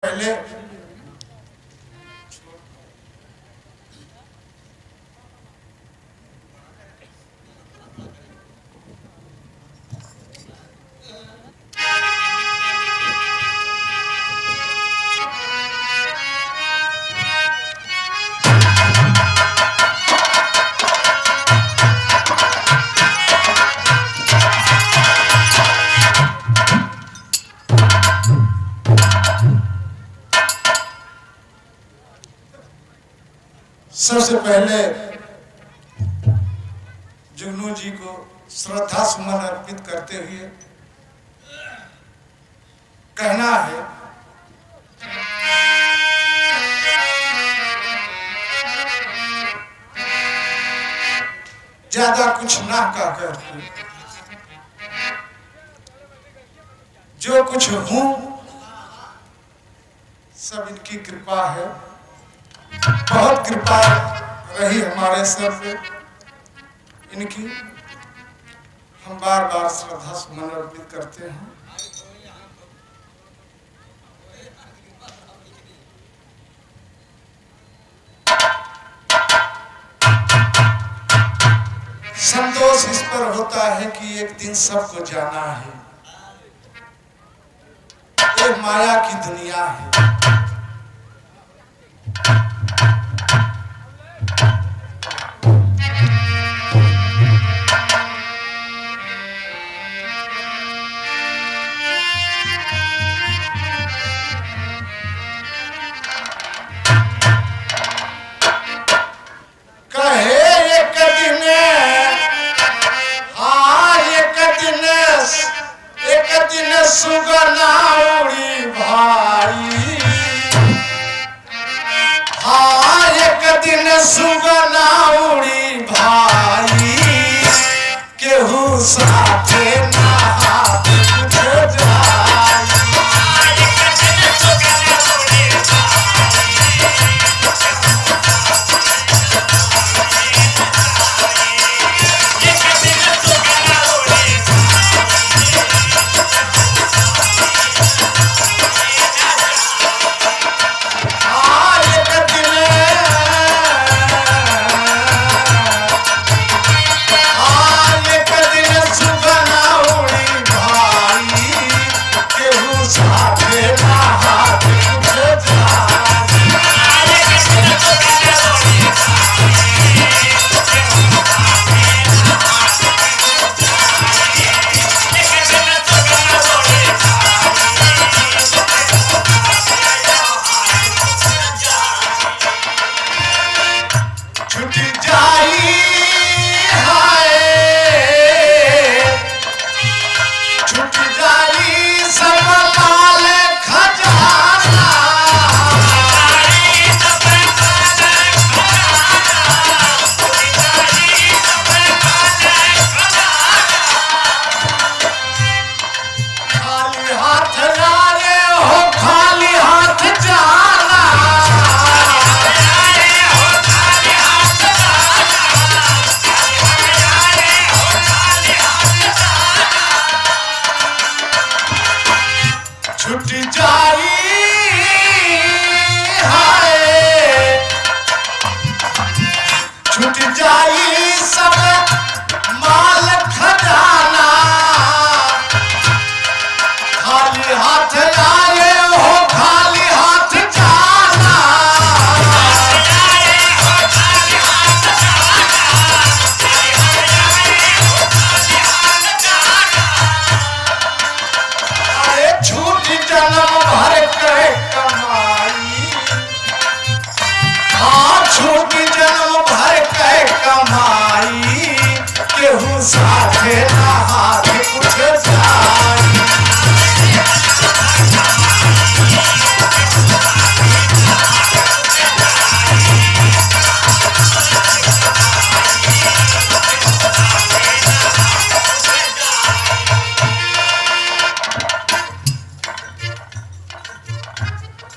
पहले सबसे पहले जुगनू जी को श्रद्धा सुमन अर्पित करते हुए कहना है, ज्यादा कुछ ना कहकर जो कुछ हूं सब इनकी कृपा है। बहुत कृपा रही हमारे सर पे इनकी, हम बार बार श्रद्धा सुमन अर्पित करते हैं। संतोष इस पर होता है कि एक दिन सबको जाना है, ये माया की दुनिया है। सुगना उड़ी भाई, हाँ एक दिन सुगना उड़ी भाई, केहू साथे ना हाथ कुछ जाई।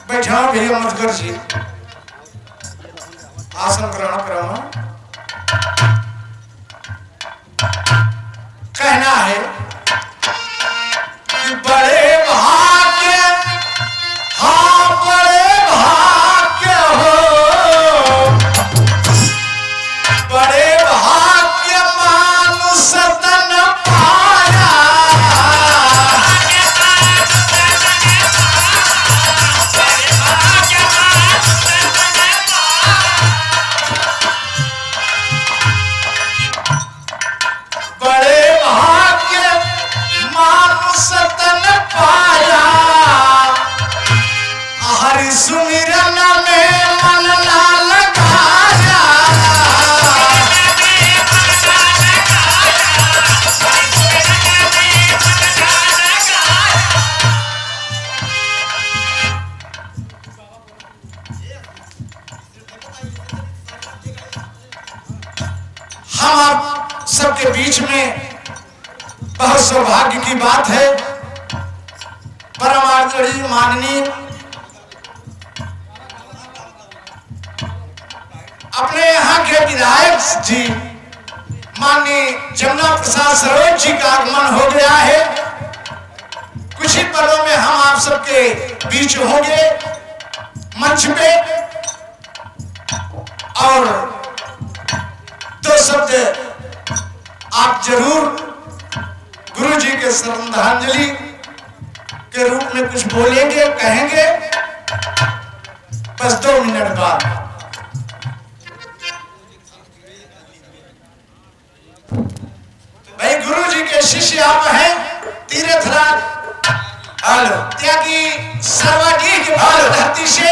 बैठा भैया मधुकर जी, आसन ग्रहण कराना। कहना है कि बड़े भाग्य, हाँ हरि सुमिरन में मन ना लगाया, हम आप सबके बीच में बहुत सौभाग्य की बात है, परम आदरणीय माननीय अपने यहाँ के विधायक जी माननीय जमुना प्रसाद सरोज जी का आगमन हो गया है। कुछ ही पलों में हम आप सबके बीच होंगे मंच पे, और दो शब्द आप जरूर गुरु जी के श्रद्धांजलि के रूप में कुछ बोलेंगे, कहेंगे, बस 2 मिनट बाद। भाई गुरु जी के शिष्य आप हैं, तीर्थराज त्यागी सर्वागी के धरती से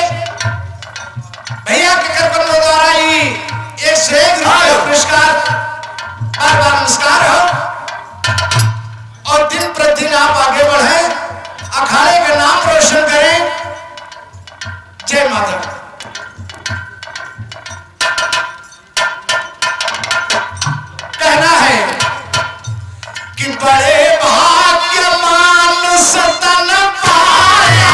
भैया के कर्तव्यों द्वारा ही एक से एक पुरस्कार बार नमस्कार हो, और दिन प्रतिदिन आप आगे बढ़े, अखाड़े का नाम रोशन करें। जय माता। कहना है कि बड़े भाग्यमान सतन पाया,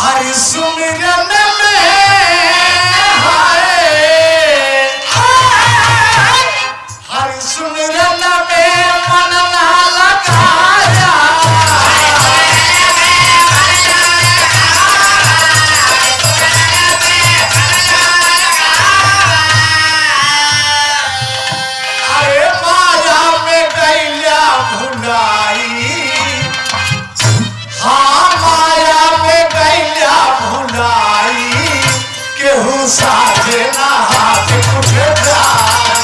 हरि सुमिरन में हरि सुमिरन में मन ना लगाया, अरे माया में गैया भुलाई, हाँ माया में गैया भुलाई, केहू साथे ना हाथ कुछ जाई,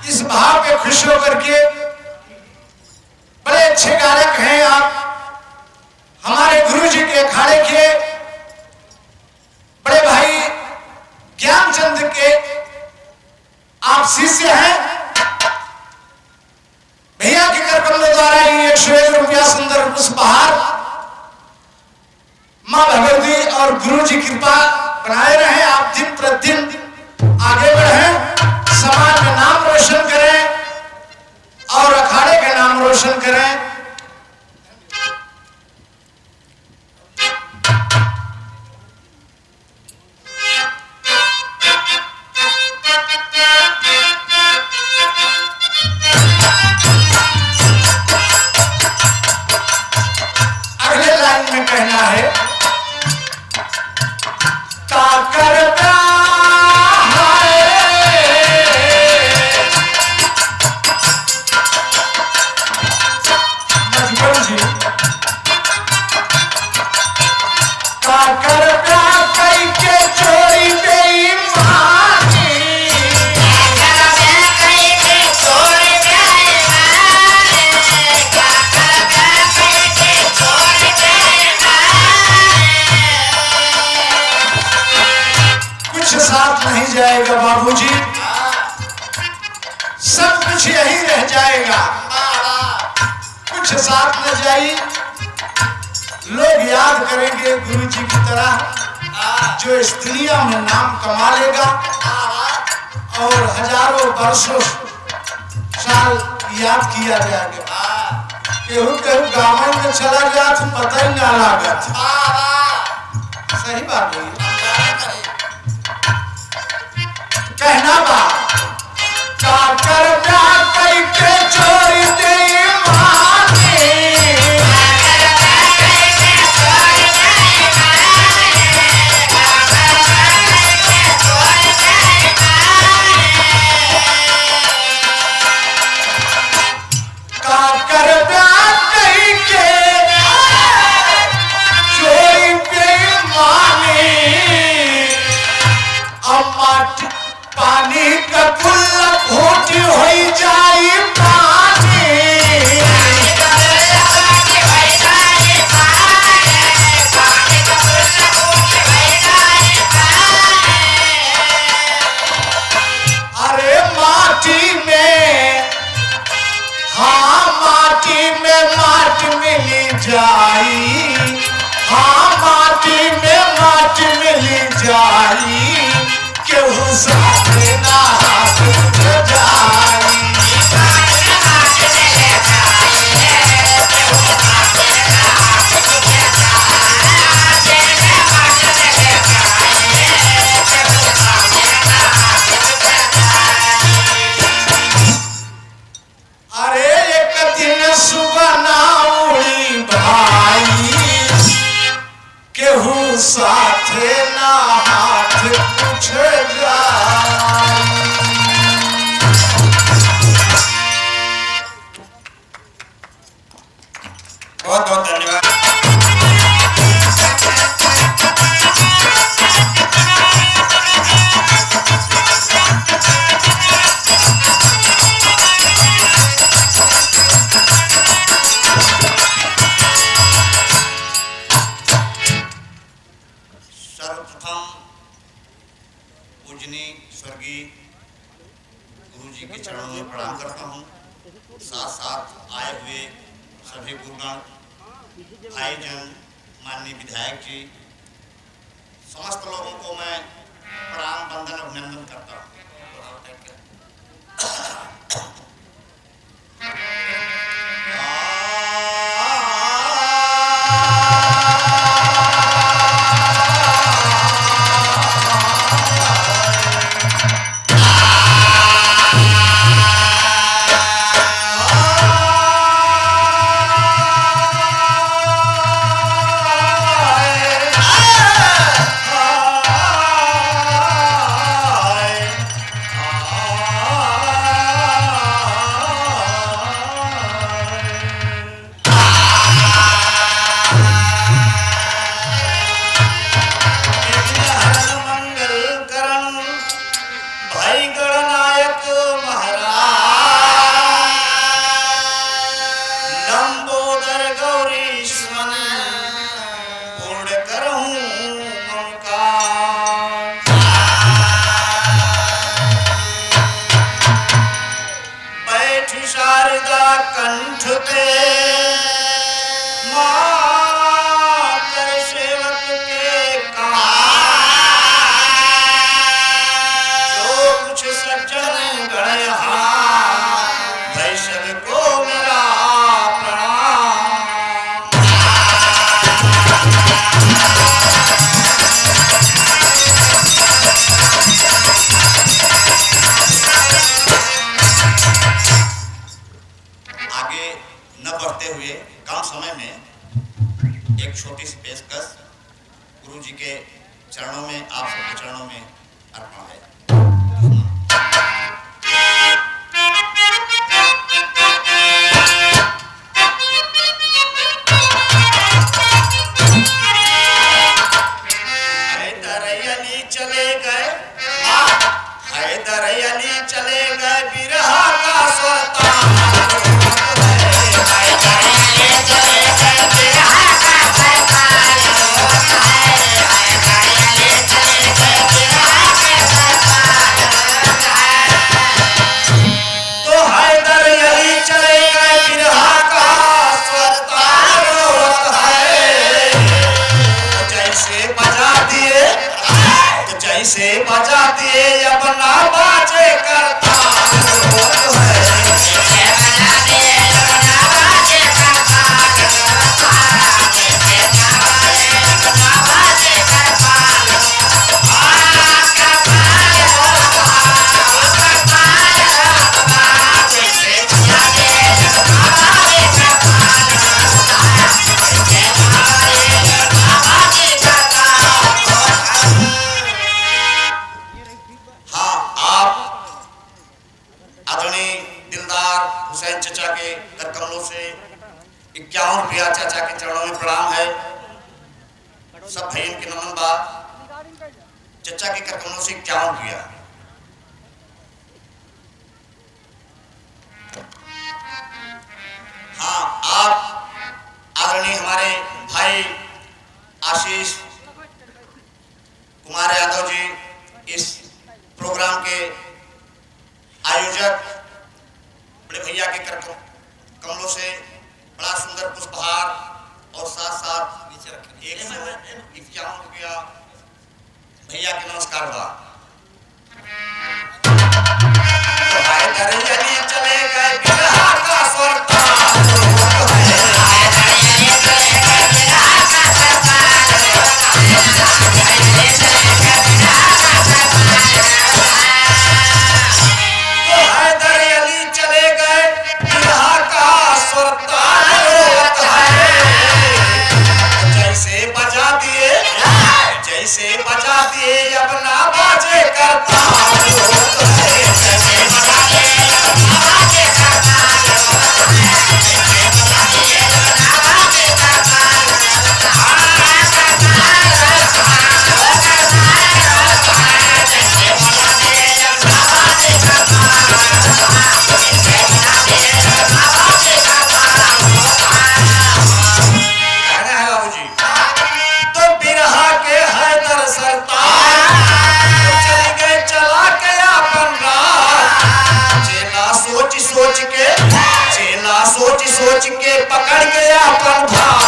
इस भाव पे खुश होकर के बड़े अच्छे गायक हैं आप, हमारे गुरु जी के अखाड़े के बड़े भाई ज्ञानचंद के आप शिष्य हैं। भैया के कर्तव्य द्वारा ही 101 रुपया सुंदर पुष्पहार मां भगवती और गुरु जी कृपा बनाए रहे, आप दिन प्रतिदिन आगे बढ़े, समाज में नाम रोशन करें और अखाड़े का नाम रोशन करें। अगले लाइन में कहना है काकर साथ नहीं जाएगा बाबूजी, सब कुछ यही रह जाएगा, कुछ साथ न जाई, लोग याद करेंगे गुरु जी की तरह जो इस दुनिया में नाम कमा लेगा और हजारों वर्षों साल याद किया जाएगा। केहू केहू गाँव में चला गया तो पता ही ना लगा, सही बात है। कहना बा काकर प्यार के चोरी दे माने, माटी में, हाँ माटी में माटी मिली जाई, हाँ माटी में माटी मिली जाई, केहू साथे ना हाथ जाई। अरे एक दिन सुबह ना उड़ी भाई, केहू साथे ना हाथ कुछ जाई। बहुत बहुत धन्यवाद। सर्वप्रथम पूजनीय स्वर्गीय गुरु जी के चरणों में प्रणाम करता हूँ। साथ साथ आए हुए सभी गुरुगण, भाईजन, माननीय विधायक जी, समस्त लोगों को मैं प्रणाम, वंदन, अभिनंदन करता हूँ। कंठ पे मातर सेवक के काम, जो कुछ सज्जन गण यहाँ वैष्णव को मेरा प्रणाम। आगे न बढ़ते हुए कम समय में एक छोटी सी पेशकश गुरु जी के चरणों में, आप सबके चरणों में अर्पण है। हैदरअली चले गए, हैदरअली चले गए बिरहा का सुल्तान। से बजा दिए अपना बाजे करता है। हुसैन चचा के कर कमलों से 51 रुपया चाचा के चरणों में प्रणाम है। सब भाई के नमन बा। चचा के कर कमलों से 51 रुपया। हाँ, आप आदरणीय हमारे भाई आशीष कुमार यादव जी इस प्रोग्राम के आयोजन आयोजक बड़े भैया के कर कमलों से बड़ा सुंदर पुष्पहार और साथ साथ 151 रुपया भैया के नमस्कार बा। चले गए बिरहा का जैसे बजा दिए अब ना बाजे करता सोच के पकड़ गया अपन भाग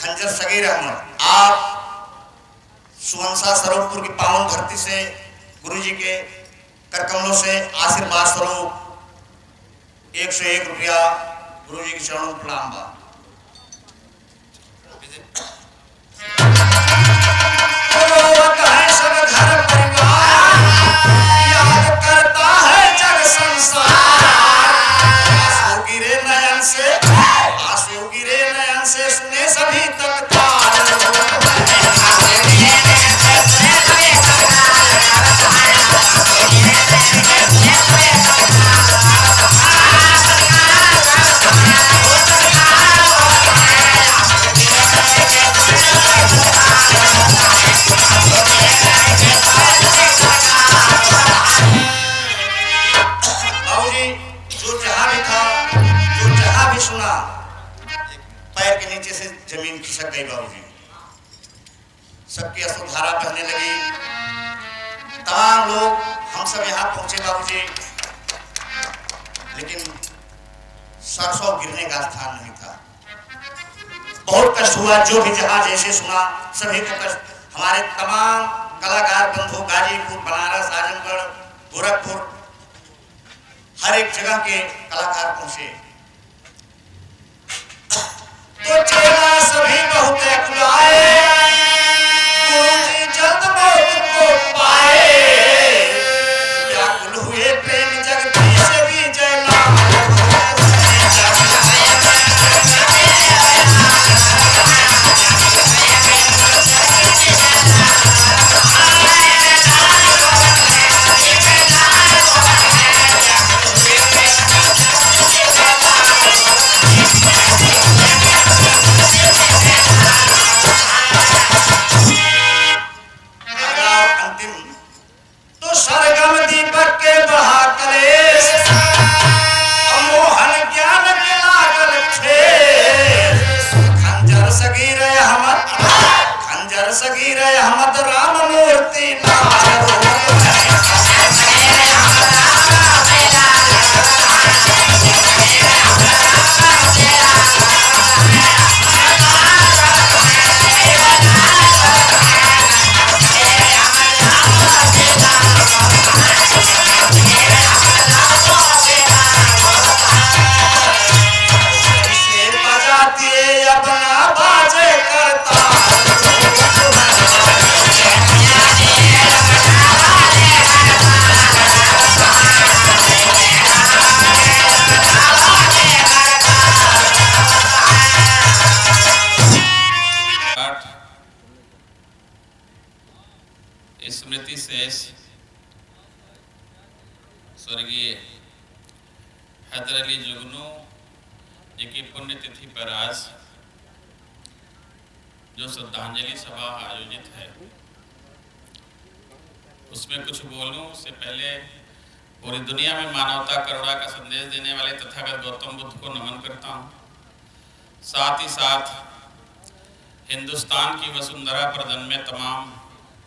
खंजर सगीर अहमद, आप सुवंसा स्वरूपपुर की पावन धरती से गुरुजी के करकमलों से आशीर्वाद स्वरूप 101 रुपया गुरुजी के चरणों में प्रणाम बा। सब घर परिवार याद करता है जग संसार, आंसू गिरे नयन से सुने सभी तक जमीन खिसक गई बाबूजी, सबकी अश्रुधारा बहने लगी। तमाम लोग हम सब यहाँ पहुंचे बाबूजी, लेकिन सरसों गिरने का स्थान नहीं था। बहुत कष्ट हुआ, जो भी जहाँ जैसे सुना सभी को कष्ट। हमारे तमाम कलाकार बंधु गाजीपुर, बनारस, आजमगढ़, गोरखपुर, हर एक जगह के कलाकार पहुंचे। तो चेला सभी बहुत अकुलाए, गुरुजी जल्द मौत को पाए, व्याकुल हुए प्रेम जगदीश विजय लाल। सगीर अहमद राम मूर्ति स्मृति शेष स्वर्गीय हैदर अली जुगनू जी की पुण्यतिथि पर आज जो श्रद्धांजलि सभा आयोजित है उसमें कुछ बोलूं उससे पहले पूरी दुनिया में मानवता करुणा का संदेश देने वाले तथागत गौतम बुद्ध को नमन करता हूं। साथ ही साथ हिंदुस्तान की वसुंधरा पर जन्मे तमाम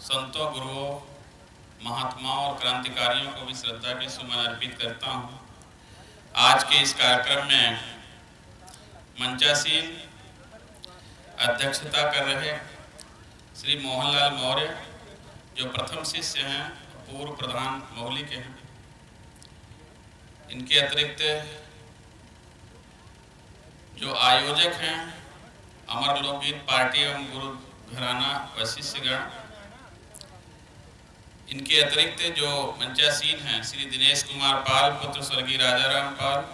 संतों, गुरुओं, महात्माओं और क्रांतिकारियों को भी श्रद्धा के सुमन अर्पित करता हूं। आज के इस कार्यक्रम में मंचासीन अध्यक्षता कर रहे श्री मोहनलाल मौर्य, जो प्रथम शिष्य हैं, पूर्व प्रधान मौली के हैं। इनके अतिरिक्त जो आयोजक हैं अमर लोकगीत पार्टी एवं गुरु घराना वशिष्ठगण, इनके अतिरिक्त जो मंचासीन हैं श्री दिनेश कुमार पाल पुत्र स्वर्गीय राजाराम पाल,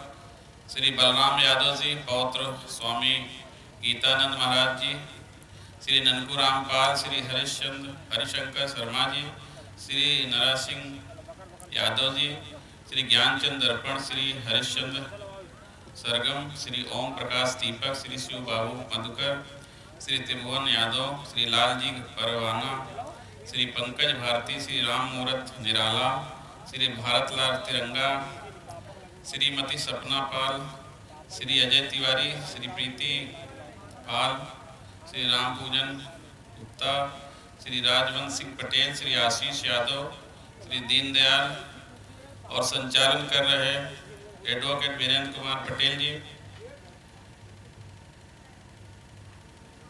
श्री बलराम यादव जी पौत्र स्वामी गीतानंद महाराज जी, श्री ननकूराम पाल, श्री हरिशंकर शर्मा जी, श्री नरा सिंह यादव जी, श्री ज्ञानचंद दर्पण, श्री हरिश्चंद्र सरगम, श्री ओम प्रकाश दीपक, श्री शिव बाबू मधुकर, श्री त्रिभुवन यादव, श्री लाल जी परवाना, श्री पंकज भारती, श्री राम मूरत निराला, श्री भारतलाल तिरंगा, श्रीमती सपना पाल, श्री अजय तिवारी, श्री प्रीति पाल, श्री राम पूजन गुप्ता, श्री राजवंश सिंह पटेल, श्री आशीष यादव, श्री दीनदयाल और संचालन कर रहे एडवोकेट वीरेंद्र कुमार पटेल जी,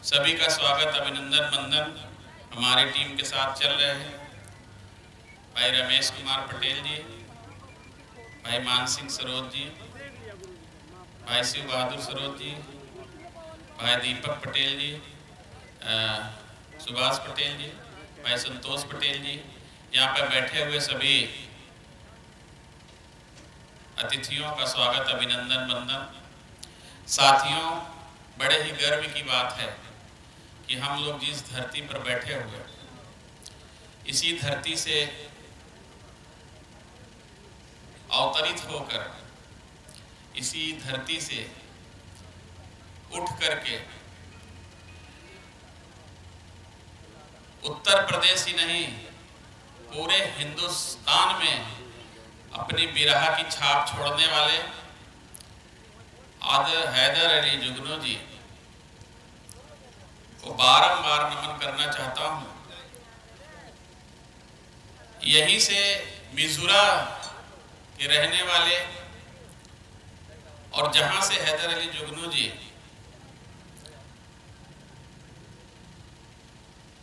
सभी का स्वागत, अभिनंदन, वंदन। हमारी टीम के साथ चल रहे हैं भाई रमेश कुमार पटेल जी, भाई मान सिंह सरोज जी, भाई शिव बहादुर सरोज जी, भाई दीपक पटेल जी, सुभाष पटेल जी, भाई संतोष पटेल जी, यहाँ पर बैठे हुए सभी अतिथियों का स्वागत, अभिनंदन, वंदन। साथियों, बड़े ही गर्व की बात है कि हम लोग जिस धरती पर बैठे हुए, इसी धरती से अवतरित होकर, इसी धरती से उठ करके उत्तर प्रदेश ही नहीं पूरे हिंदुस्तान में अपनी बिरहा की छाप छोड़ने वाले आदर हैदर अली जुगनू जी को बारंबार नमन करना चाहता हूं। यहीं से मिजूरा के रहने वाले और जहां से हैदर अली जुगनू जी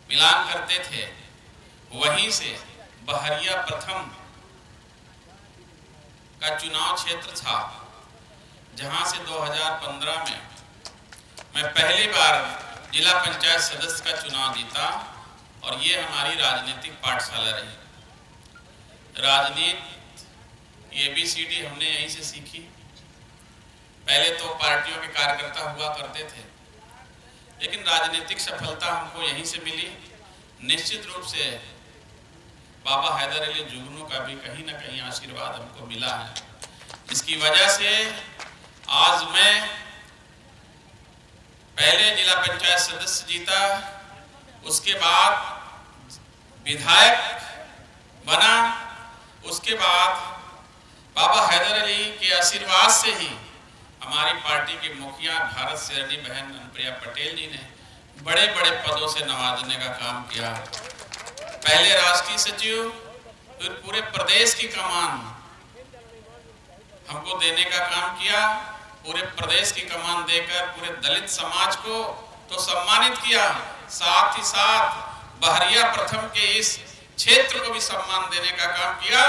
मिलान करते थे, वहीं से बहरिया प्रथम का चुनाव क्षेत्र था, जहां से 2015 में मैं पहली बार जिला पंचायत सदस्य का चुनाव जीता और ये हमारी राजनीतिक पाठशाला रही। राजनीति ABCD हमने यहीं से सीखी। पहले तो पार्टियों के कार्यकर्ता हुआ करते थे, लेकिन राजनीतिक सफलता हमको यहीं से मिली। निश्चित रूप से बाबा हैदर अली जुगनू का भी कहीं ना कहीं आशीर्वाद हमको मिला है, जिसकी वजह से आज मैं पहले जिला पंचायत सदस्य जीता, उसके बाद विधायक बना, उसके बाद बाबा हैदर अली के आशीर्वाद से ही हमारी पार्टी के मुखिया भारत शेरनी बहन अनुप्रिया पटेल जी ने बड़े बड़े पदों से नवाजने का काम किया। पहले राष्ट्रीय सचिव, फिर पूरे प्रदेश की कमान हमको देने का काम किया। पूरे प्रदेश की कमान देकर पूरे दलित समाज को तो सम्मानित किया, साथ ही साथ बहरिया प्रथम के इस क्षेत्र को भी सम्मान देने का काम किया,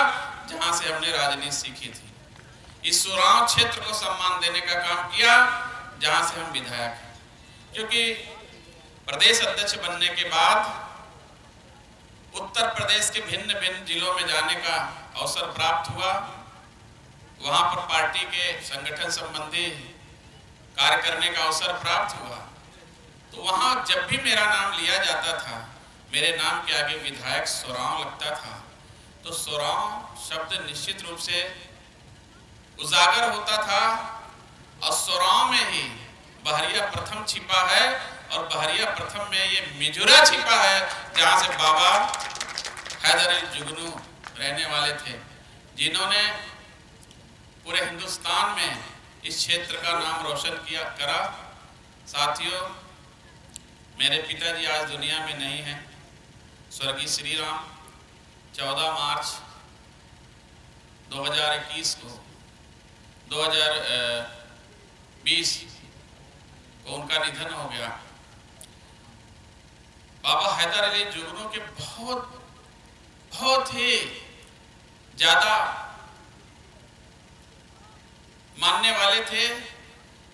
जहां से हमने राजनीति सीखी थी। इस सुराव क्षेत्र को सम्मान देने का काम किया, जहां से हम विधायक हैं। क्योंकि प्रदेश अध्यक्ष बनने के बाद उत्तर प्रदेश के भिन्न भिन्न जिलों में जाने का अवसर प्राप्त हुआ। वहां पर पार्टी के संगठन संबंधी कार्य करने का अवसर प्राप्त हुआ। तो वहां जब भी मेरा नाम लिया जाता था, मेरे नाम के आगे विधायक सोराव लगता था, तो सोराव शब्द निश्चित रूप से उजागर होता था और सोराव में ही प्रथम छिपा है और बहरिया प्रथम में ये मिजुरा छिपा है, जहाँ से बाबा हैदर अली जुगनू रहने वाले थे, जिन्होंने पूरे हिंदुस्तान में इस क्षेत्र का नाम रोशन करा। साथियों, मेरे पिताजी आज दुनिया में नहीं हैं। स्वर्गीय श्री राम 14 मार्च 2021 को 2020 को उनका निधन हो गया। बाबा हैदर अली जुगनू के बहुत ही ज्यादा मानने वाले थे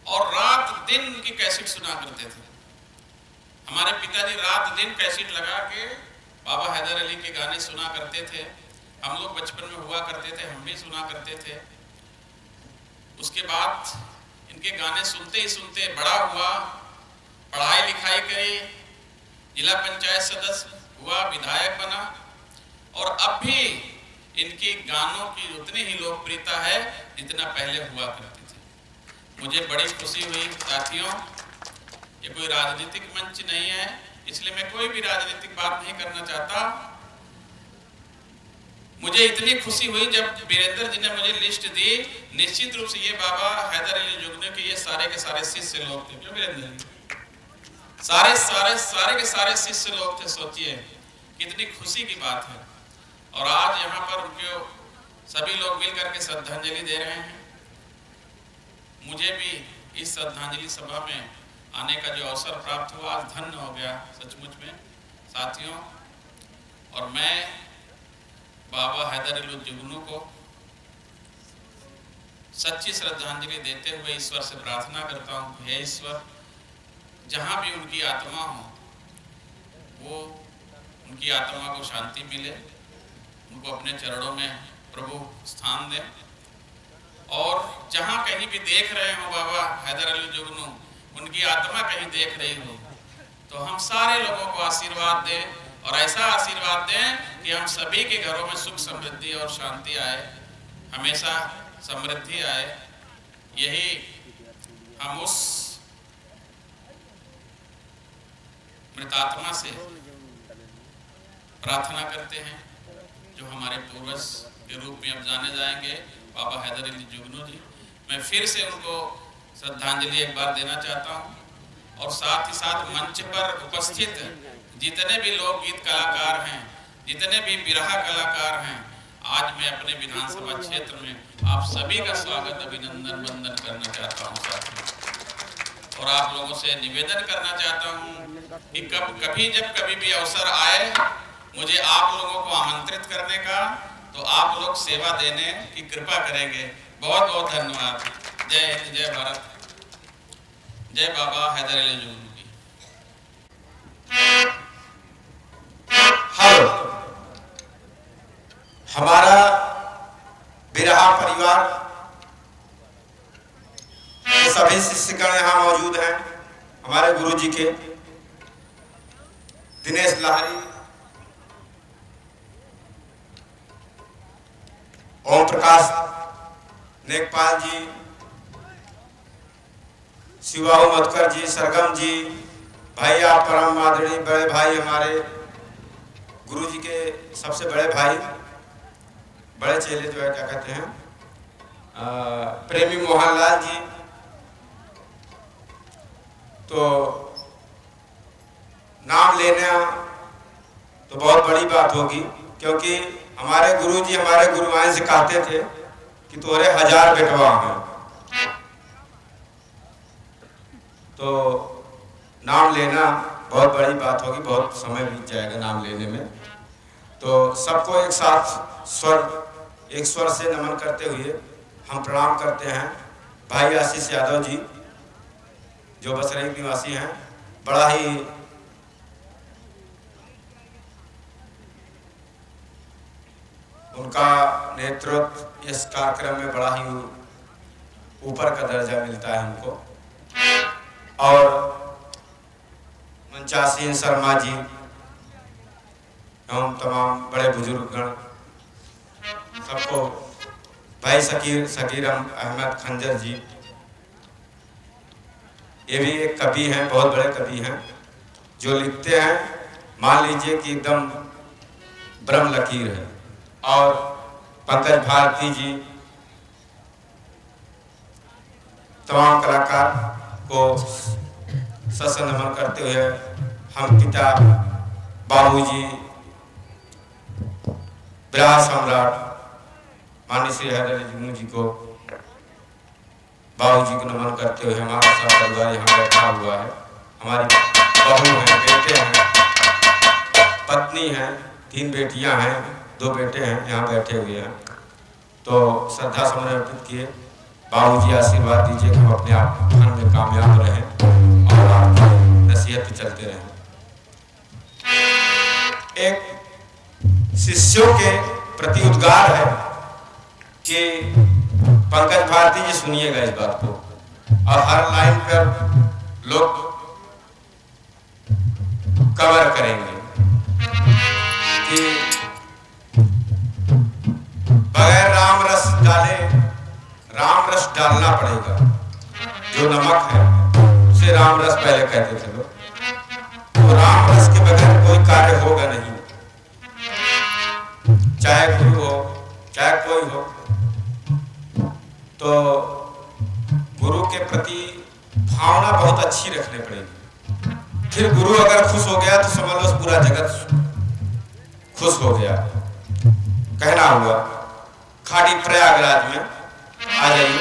और रात दिन उनकी कैसेट सुना करते थे। हमारे पिताजी रात दिन कैसेट लगा के बाबा हैदर अली के गाने सुना करते थे। हम लोग बचपन में हुआ करते थे, हम भी सुना करते थे। उसके बाद इनके गाने सुनते ही सुनते बड़ा हुआ, पढ़ाई लिखाई करी, जिला पंचायत सदस्य हुआ, विधायक बना और अब भी इनकी गानों की उतनी ही लोकप्रियता है जितना पहले हुआ करती थी। मुझे बड़ी खुशी हुई साथियों, ये कोई राजनीतिक मंच नहीं है, इसलिए मैं कोई भी राजनीतिक बात नहीं करना चाहता। मुझे इतनी खुशी हुई जब वीरेंद्र जी ने मुझे लिस्ट दी। निश्चित रूप से ये बाबा हैदर अली जुगनू के ये सारे के सारे शिष्य लोग थे। क्यों वीरेंद्र जी? सारे के सारे शिष्य लोग थे। सोचिए कितनी खुशी की बात है। और आज यहाँ पर उनके सभी लोग मिलकर के श्रद्धांजलि दे रहे हैं। मुझे भी इस श्रद्धांजलि सभा में आने का जो अवसर प्राप्त हुआ, आज धन्य हो गया सचमुच में साथियों। और मैं बाबा हैदर अली जुगनू को सच्ची श्रद्धांजलि देते हुए ईश्वर से प्रार्थना करता हूँ, हे ईश्वर, जहाँ भी उनकी आत्मा हो वो उनकी आत्मा को शांति मिले, उनको अपने चरणों में प्रभु स्थान दे। और जहाँ कहीं भी देख रहे हो बाबा हैदर अली जुगनू, उनकी आत्मा कहीं देख रही हो, तो हम सारे लोगों को आशीर्वाद दें और ऐसा आशीर्वाद दें कि हम सभी के घरों में सुख समृद्धि और शांति आए, हमेशा समृद्धि आए। यही हम उस मृतात्मा से प्रार्थना करते हैं जो हमारे पूर्वज के रूप में अब जाने जाएंगे, बाबा हैदर अली जुगनू जी। मैं फिर से उनको श्रद्धांजलि एक बार देना चाहता हूँ और साथ ही साथ मंच पर उपस्थित जितने भी लोकगीत कलाकार हैं, जितने भी बिरहा कलाकार हैं, आज मैं अपने विधानसभा क्षेत्र में आप सभी का स्वागत, अभिनंदन, वंदन करना चाहता हूँ साथियों। और आप लोगों से निवेदन करना चाहता हूँ कि जब कभी भी अवसर आए मुझे आप लोगों को आमंत्रित करने का, तो आप लोग सेवा देने की कृपा करेंगे। बहुत बहुत धन्यवाद। जय हिंद, जय भारत, जय बाबा हैदर अली जुगनू की। हमारा बिरहा परिवार के सभी शिष्यगण यहाँ मौजूद हैं। हमारे गुरुजी के दिनेश लाहरी, ओम प्रकाश नेकपाल जी, शिवाहू मधुकर जी, सरगम जी, भाई आप परम आदरणीय बड़े भाई, हमारे गुरुजी के सबसे बड़े भाई, बड़े चेले जो है क्या कहते हैं, प्रेमी मोहनलाल जी। तो नाम लेना तो बहुत बड़ी बात होगी, क्योंकि हमारे गुरुजी हमारे गुरुआइन से कहते थे कि तोरे 1000 बेटवा हैं। तो नाम लेना बहुत बड़ी बात होगी, बहुत समय बीत जाएगा नाम लेने में। तो सबको एक स्वर से नमन करते हुए हम प्रणाम करते हैं भाई आशीष यादव जी, जो बसरई निवासी हैं। बड़ा ही उनका नेतृत्व इस कार्यक्रम में बड़ा ही ऊपर का दर्जा मिलता है उनको। और मंचासीन शर्मा जी एवं तमाम बड़े बुजुर्गगण सबको, भाई शकीर अहमद खंजर जी, ये भी एक कवि हैं, बहुत बड़े कवि हैं, जो लिखते हैं मान लीजिए कि एकदम ब्रह्म लकीर है। और पंकज भारती जी, तमाम कलाकार को सत्संग नमन करते हुए हम पिता बाबूजी विराह सम्राट माननीय श्री हरिहर जी को, बाबूजी को नमन करते हुए हमारा सब परिवार यहाँ बैठा हुआ है। हमारी बहू हैं, बेटे हैं, पत्नी हैं, 3 बेटियां हैं, 2 बेटे हैं, यहाँ बैठे हुए हैं। तो श्रद्धा सुमन अर्पित किए। बाबूजी आशीर्वाद दीजिए कि हम अपने आप धन में कामयाब रहें और आपकी नसीहत पे चलते रहें। एक शिष्यों के प्रति उद्गार है कि पंकज भारती जी सुनिएगा इस बात को, और हर लाइन पर लोग कवर करेंगे कि बगैर राम रस डाले, राम रस डालना पड़ेगा। जो नमक है उसे राम रस पहले कहते थे लोग, तो राम रस के बगैर कोई कार्य होगा नहीं, चाहे गुरु हो चाहे कोई हो। तो गुरु के प्रति भावना बहुत अच्छी रखनी पड़ेगी। फिर गुरु अगर खुश हो गया तो समझ लो पूरा जगत खुश हो गया। कहना हुआ खाड़ी प्रयागराज में आ जाइए।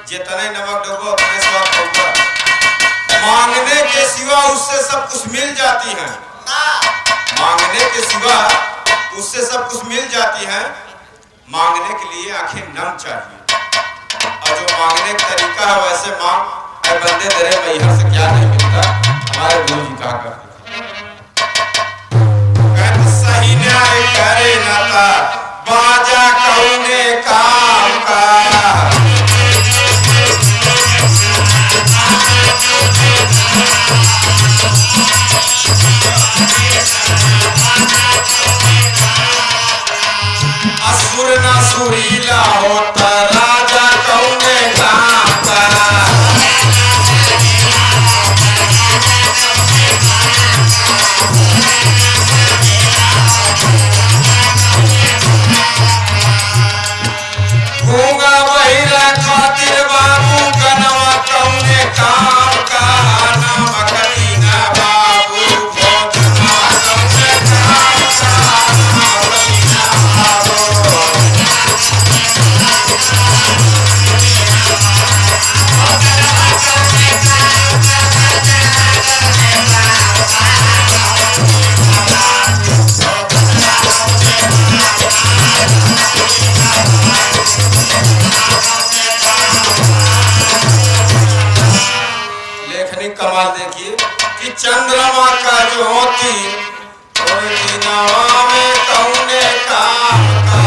जितने नमक डोबो उतने स्वाद होगा। मांगने के सिवा उससे सब कुछ मिल जाती है। मांगने के सिवा उससे सब कुछ मिल जाती है। मांगने के लिए आंखें नम चाहिए, और जो मांगने का तरीका है वैसे मांग। अरे बंदे तेरे मैहर से क्या नहीं मिलता, हमारे गुरु जी कहा करते थे। सही न्याय करे नाता बाजा कौने काम का। असुर ना सुरीला होता राजा कौने काम का। गूंगा बहिरा खातिर बाबू कनवा कौने काम का। नाम कलीना बाबू भोजना कौने काम का। लेखनी कमाल देखिए कि चंद्रमा का ज्योति और दिनवा में कौने काम का।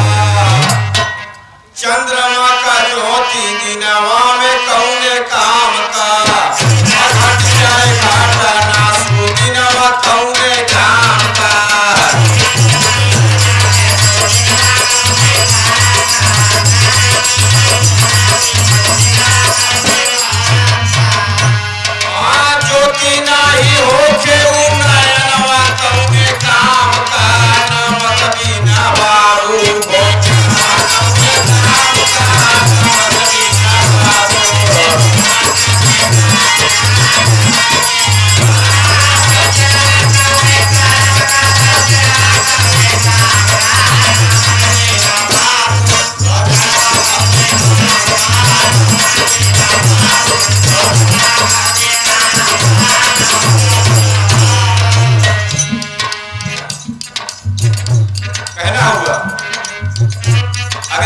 चंद्रमा का ज्योति दिनवा में कौने काम का। घट जाए घाटा नासू दिनवा कौने काम का। ज्योति नाही होके नयनवा कौने काम का। नमक बिना बाबू भोजना कौने काम का। नमक बिना बाबू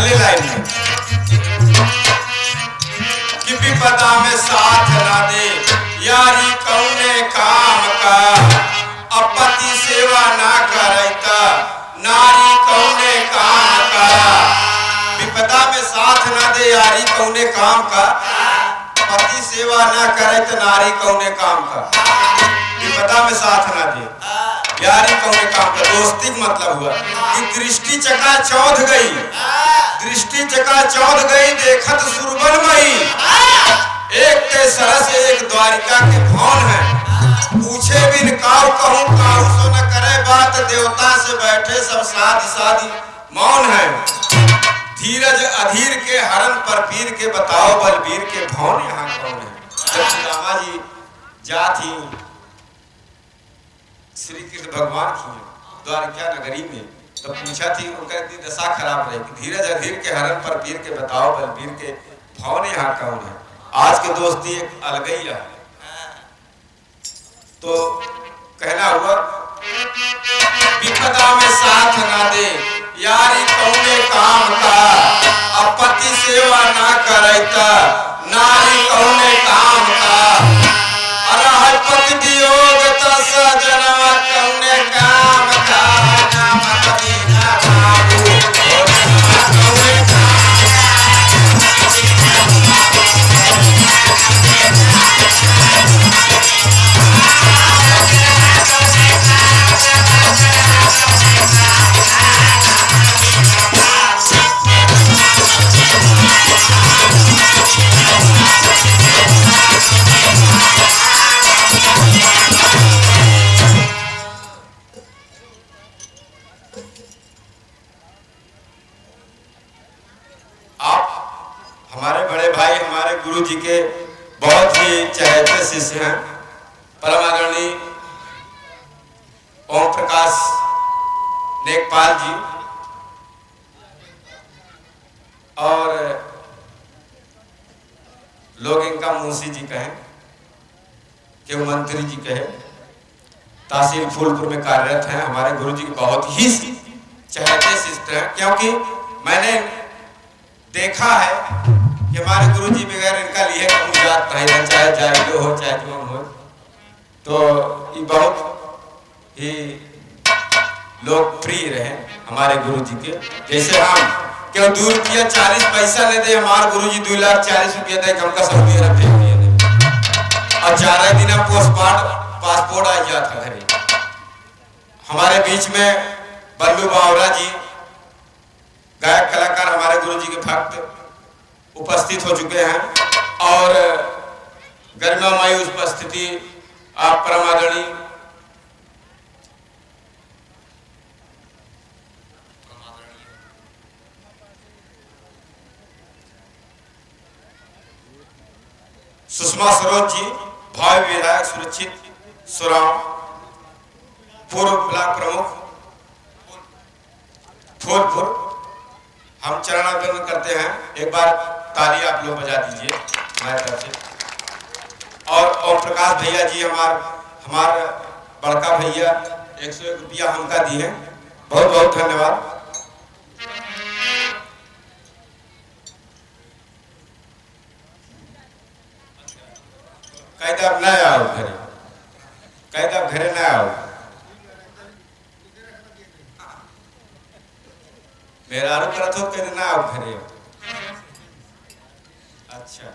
अगले लाइन में कि विपदा में साथ ना दे यारी कौने काम का, अपति सेवा ना करैता नारी कौने काम का। विपदा में साथ ना दे यारी कौने काम का, पति सेवा ना करैत नारी कौने काम का। विपदा में साथ ना दे यारी कौने काम का, दोस्ती का मतलब हुआ कि दृष्टि चका चौध गई, दृष्टि चका चौध गई देखत सुरबन मई। एक के सरस एक द्वारिका के भवन है, पूछे बिन काऊ कहूँ काऊ सो न करे बात, देवता से बैठे सब साधि साधि मौन है। धीरज अधीर के हरण पर वीर के बताओ बलबीर के भवन यहाँ कौन है। जब सुदामा जी जाती श्री कृष्ण भगवान की द्वारका नगरी में, तो पूछा थी उनका इतनी दशा खराब रही कि धीरज अधीर के हरण पर वीर के बताओ बलबीर के भवन यहाँ कौन है। आज के दोस्ती एक अलग ही है। तो कहना हुआ विपदा में साथ ना दे यारी कौने काम का, अपति सेवा ना करैता नारी कौने काम का। अरह पति वियोग तस जनवा कौने काम का, नाम कभी ना भावू कौने काम गुरु जी के बहुत ही चहेते शिष्य हैं, परम आदरणीय ओम प्रकाश नेकपाल जी और लोग इनका मुंशी जी कहें, केवल मंत्री जी कहे, तहसील फूलपुर में कार्यरत हैं। हमारे गुरु जी के बहुत ही चहेते शिष्य हैं, क्योंकि मैंने देखा है कि हमारे गुरु जी बगैर इनका लिए कहूँ जात नहीं, चाहे जाइलो हो चाहे जो हो। तो ये बहुत ही लोकप्रिय रहे हमारे गुरु जी के। जैसे हम क्यों 2 रुपया 40 पैसा ले दे, हमारे गुरु जी 2,40,000 रुपया दे, हमका 100 रुपया रख दे और 4 दिन पासपोर्ट आ जाता घरे। हमारे बीच में बल्लू बावरा जी गायक कलाकार हमारे गुरु जी के भक्त उपस्थित हो चुके हैं और गरिमामयी उपस्थिति आप परम आदरणीय सुषमा सरोज जी, भावी विधायक सुरक्षित सुराम, पूर्व ब्लॉक प्रमुख फूलपुर, हम चरणार्पण करते हैं। एक बार ताली आप लोग बजा दीजिए हमारी तरफ से। और ओम प्रकाश भैया जी हमारे बड़का भैया 101 रुपया हमका दिए, बहुत बहुत धन्यवाद। कहते अब न आओ घरे, कहते अब घरे न आओ, मेरा आरोप करत हो कहते ना आओ घरे। अच्छा,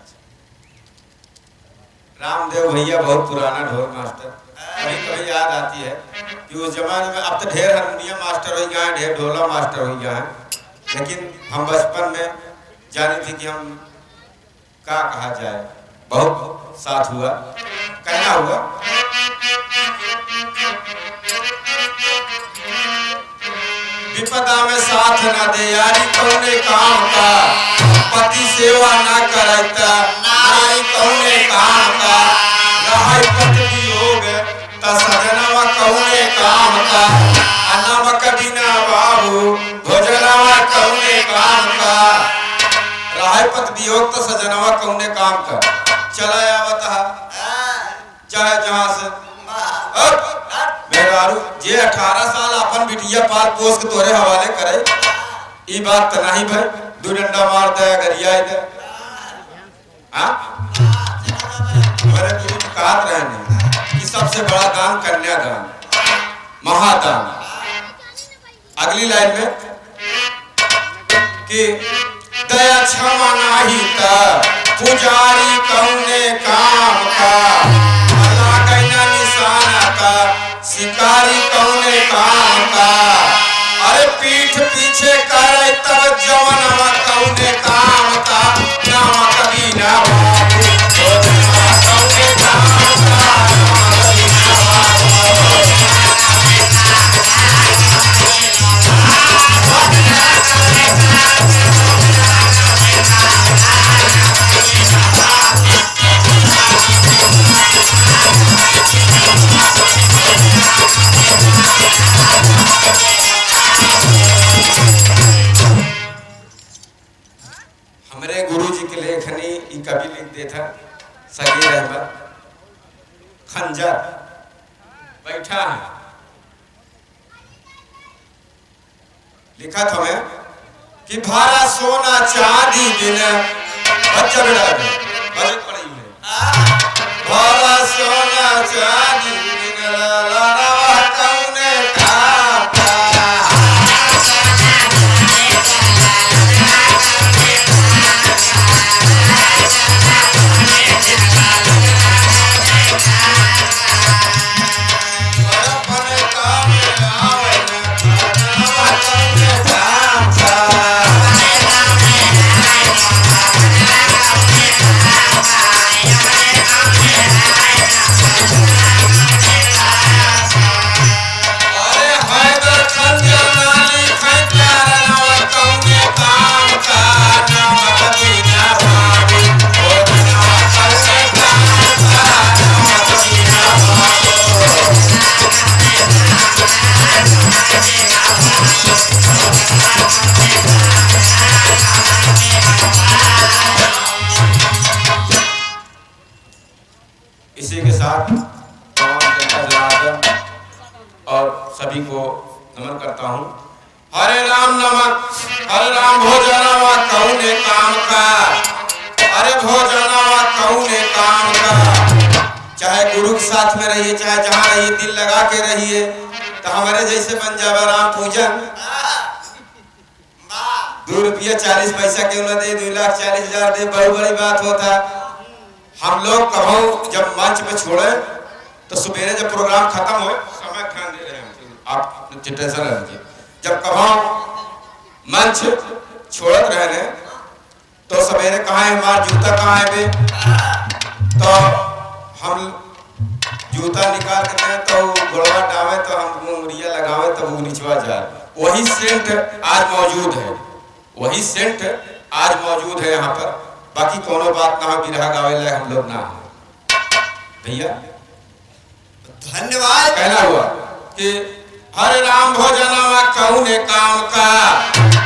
रामदेव भैया बहुत पुराना ढोल मास्टर, कभी कभी याद आती है कि उस जमाने में, अब तो ढेर हारमोनियम मास्टर हो गया है, ढेर ढोला मास्टर हो गया है, लेकिन हम बचपन में जानी थी कि हम क्या कहा जाए, बहुत साथ हुआ, कहना हुआ विपदा में साथ न दे यारी कौने काम का, पति सेवा न करैता नारी कौने काम का। रहै पति वियोग त सजनवा कौने काम का, नमक बिना बाबू भोजनवा कौने काम का। रहै पति वियोग त सजनवा कौने काम का। चला आवत चाहे जहाँ से मेहरारू जे 18 साल अपन बिटिया पाल पोस के तोरे हवाले करे, ई बात तो नहीं भाई। दो डंडा मारता है गरिया इधर। हाँ, हमारे गुरु जी कहत रहे हैं कि सबसे बड़ा दान कन्यादान, महादान। अगली लाइन में कि दया क्षमा नाही का पुजारी कौने काम का, भला कहना निशाना का शिकारी कौने काम का। अरे पीठ पीछे करे तब जवनवा कौने काम का, नाम कभी ना बाबू कौने काम का, नाम कभी ना बाबू। हमारे गुरु जी के लेखनी ई कवि लिख देता सगीर अहमद खंजर बैठा है, लिखा था मैं कि भारा सोना चांदी बिन बजट पड़ी है, भारा सोना चांदी बिन लड़वा कौने काम का। इसी के साथ तमाम जनता जनार्दन और सभी को नमन करता हूँ। हरे राम नमक, हरे राम भोजनवा कौने काम का, अरे भोजनवा कौने काम का। चाहे गुरु के साथ में रहिए, चाहे जहाँ रहिए, दिल लगा के रहिए, तो हमारे जैसे बन जावा राम पूजन। 2 रुपया 40 पैसा क्यों न दे, 2,40,000 दे, बहुत बड़ी बात होता। हम लोग कभी जब मंच पे छोड़े तो सुबह जब प्रोग्राम खत्म हो, समय ध्यान दे रहे हैं आप, टेंशन लीजिए। जब कभी मंच छोड़त रहे तो सवेरे कहाँ है हमारा जूता, कहाँ है बे, तो हम जूता निकाल के तो गोड़वा डावे तो हम मुड़िया लगावे तो वो निचवा जाए। वही सेंट आज मौजूद है, वही सेंट आज मौजूद है यहाँ पर। बाकी कोनो बात ना, बिरहा गावे लायक हम लोग ना भैया। धन्यवाद। कहना हुआ कि हरे राम भोजनवा कौने काम का,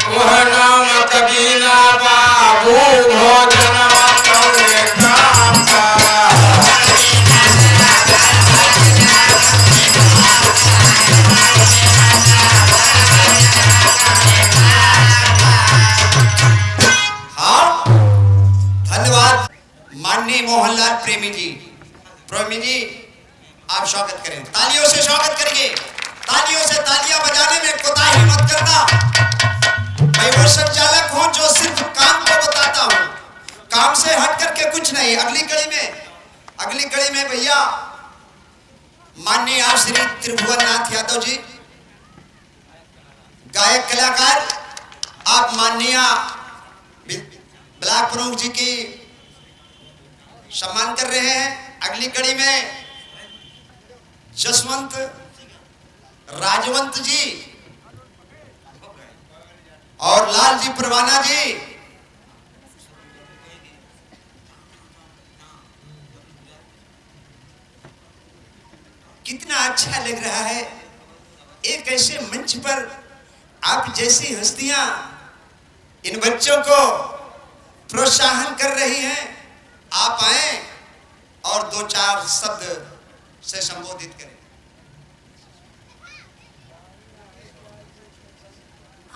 वह नाम कभी ना बाबू, भोजनवा कौने काम का। धन्यवाद। माननीय मोहनलाल प्रेमी जी, प्रेमी जी आप स्वागत करें, तालियों से स्वागत करिए। तालियों से तालियां बजाने में कोताही मत करना। मैं वो संचालक हूं जो सिर्फ काम को बताता हूं, काम से हट करके कुछ नहीं। अगली कड़ी में भैया माननीय आप श्री त्रिभुवननाथ यादव जी, गायक कलाकार, आप माननीय ब्लॉक प्रमुख जी की सम्मान कर रहे हैं। अगली कड़ी में जसवंत राजवंत जी और लाल जी परवाना जी, कितना अच्छा लग रहा है एक ऐसे मंच पर आप जैसी हस्तियां इन बच्चों को प्रोत्साहन कर रही हैं। आप आए और 2-4 शब्द से संबोधित करें।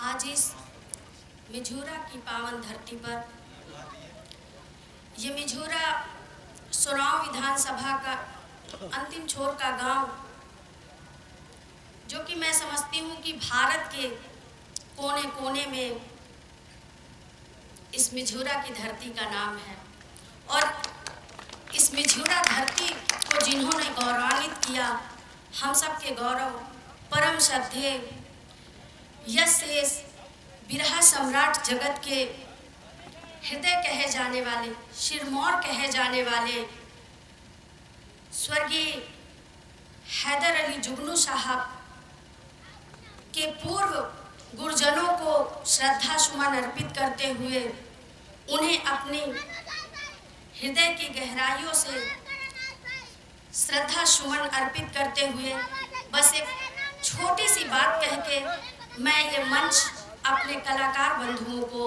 आज इस मिझोरा की पावन धरती पर ये मिझोरा सोनाव विधानसभा का अंतिम छोर का गांव, जो कि मैं समझती हूँ कि भारत के कोने कोने में इस मिझोरा की धरती का नाम है। और इस मिझोरा धरती को जिन्होंने गौरवान्वित किया, हम सब के गौरव परम श्रद्धेय यश शेष बिरहा सम्राट जगत के हृदय कहे जाने वाले, सिरमौर कहे जाने वाले स्वर्गीय हैदर अली जुगनू साहब के पूर्व गुरुजनों को श्रद्धा सुमन अर्पित करते हुए उन्हें अपनी हृदय की गहराइयों से श्रद्धा सुमन अर्पित करते हुए बस एक छोटी सी बात कह के मैं ये मंच अपने कलाकार बंधुओं को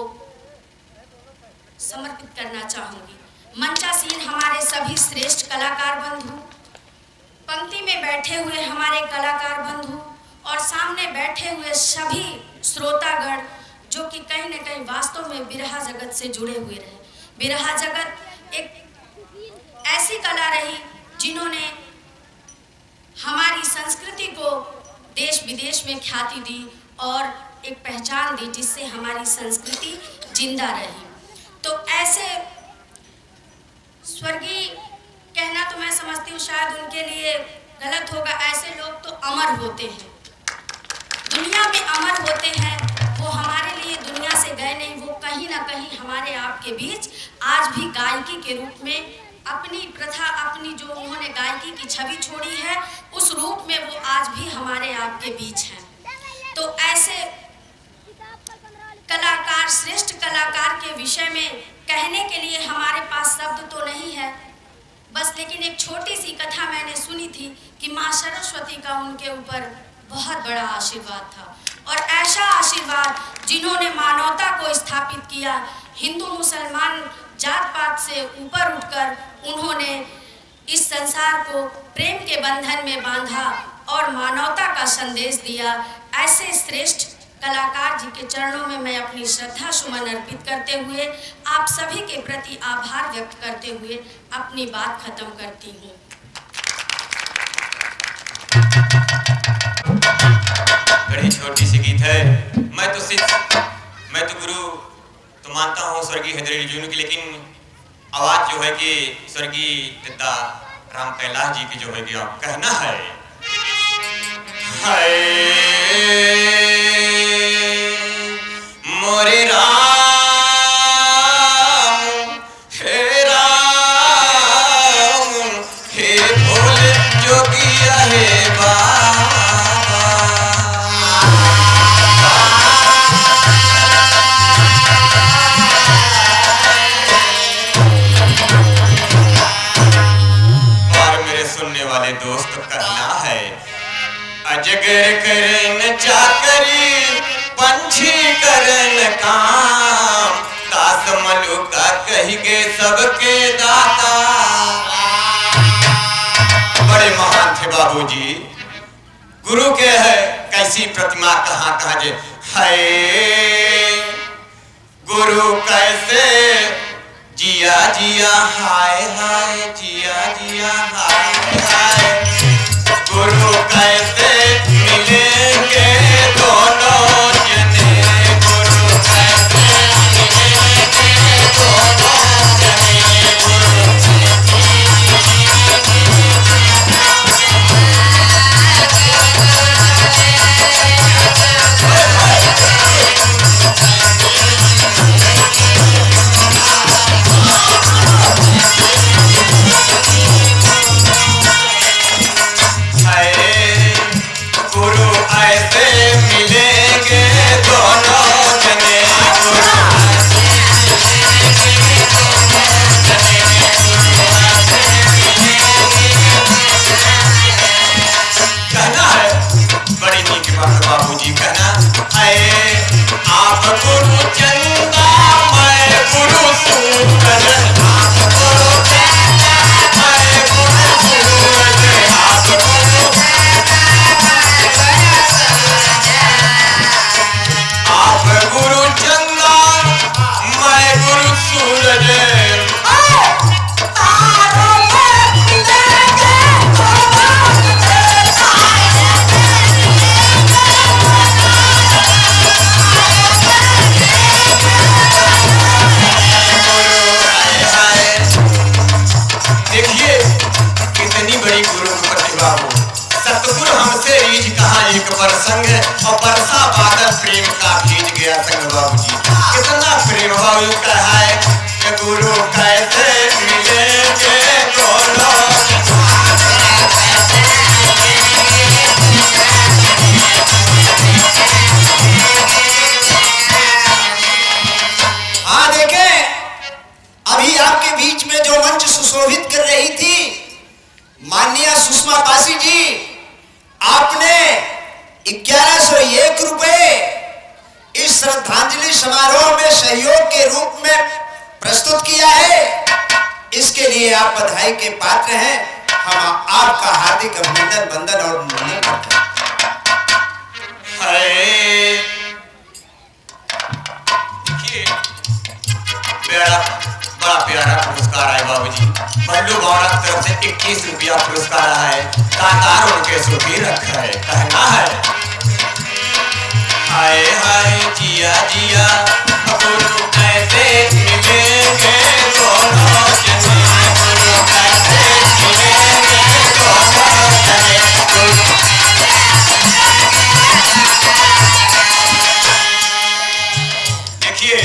समर्पित करना चाहूँगी। मंचासीन हमारे सभी श्रेष्ठ कलाकार बंधु, पंक्ति में बैठे हुए हमारे कलाकार बंधु और सामने बैठे हुए सभी श्रोतागण, जो कि कहीं न कहीं वास्तव में बिरहा जगत से जुड़े हुए रहे। बिरहा जगत एक ऐसी कला रही जिन्होंने हमारी संस्कृति को देश विदेश में ख्याति दी और एक पहचान दी, जिससे हमारी संस्कृति जिंदा रही। तो ऐसे स्वर्गीय कहना तो मैं समझती हूँ शायद उनके लिए गलत होगा, ऐसे लोग तो अमर होते हैं, दुनिया में अमर होते हैं। वो हमारे लिए दुनिया से गए नहीं, वो कहीं ना कहीं हमारे आपके बीच आज भी गायकी के रूप में अपनी प्रथा, अपनी जो उन्होंने गायकी की छवि छोड़ी है, उस रूप में वो आज भी हमारे आपके बीच हैं। तो ऐसे कलाकार, श्रेष्ठ कलाकार के विषय में कहने के लिए हमारे पास शब्द तो नहीं है, बस लेकिन एक छोटी सी कथा मैंने सुनी थी कि माँ सरस्वती का उनके ऊपर बहुत बड़ा आशीर्वाद था, और ऐसा आशीर्वाद जिन्होंने मानवता को स्थापित किया, हिंदू मुसलमान जात पात से ऊपर उठकर उन्होंने इस संसार को प्रेम के बंधन में बांधा और मानवता का संदेश दिया। ऐसे श्रेष्ठ कलाकार जी के चरणों में मैं अपनी श्रद्धा सुमन अर्पित करते हुए आप सभी के प्रति आभार व्यक्त करते हुए अपनी बात खत्म करती हूँ। बड़ी छोटी सी गीत है। मैं तो गुरु तो मानता हूँ स्वर्गीय हैदर अली जुगनू की, लेकिन आवाज जो है कि स्वर्गीय पिता राम कैलाश जी की जो है कि आप कहना है, मोरे राम हे भोले जोगिया हे बाबा। और मेरे सुनने वाले दोस्त करना है, अजगर करन चाकरी पंछी करन काम, दास मलुका कहिगे सबके दाता। बड़े महान थे बाबूजी, गुरु के है कैसी प्रतिमा कहाँ कहाँ जे है, गुरु कैसे जिया जिया हाय हाय, जिया जिया हाय हाय, गुरु कैसे मिलेंगे दोनों जने, गुरु कैसे मिलेंगे दोनों जने, गुरु हमसे रीझ कहा एक प्रसंग और बरसा बादल प्रेम का खींच गया संग बाबूजी। कितना प्रेम बाबू का है कि गुरु कैसे मिलेंगे दोनों। हाँ देखें, अभी आपके बीच में जो मंच सुशोभित कर रही थी माननीय सुषमा पासी जी, आपने 1101 रुपए इस श्रद्धांजलि समारोह में सहयोग के रूप में प्रस्तुत किया है। इसके लिए आप बधाई के पात्र हैं। हम आपका हार्दिक अभिनंदन वंदन और नमन करते हैं। बड़ा प्यारा पुरस्कार है बाबूजी। बल्लू बावड़ा की तरफ से 21 रुपया पुरस्कार है। दातार उनके सुखी रखा है। कहना है हाय हाय जिया जिया गुरु कैसे मिलेंगे दोनों जने। गुरु कैसे मिलेंगे दोनों जने। देखिए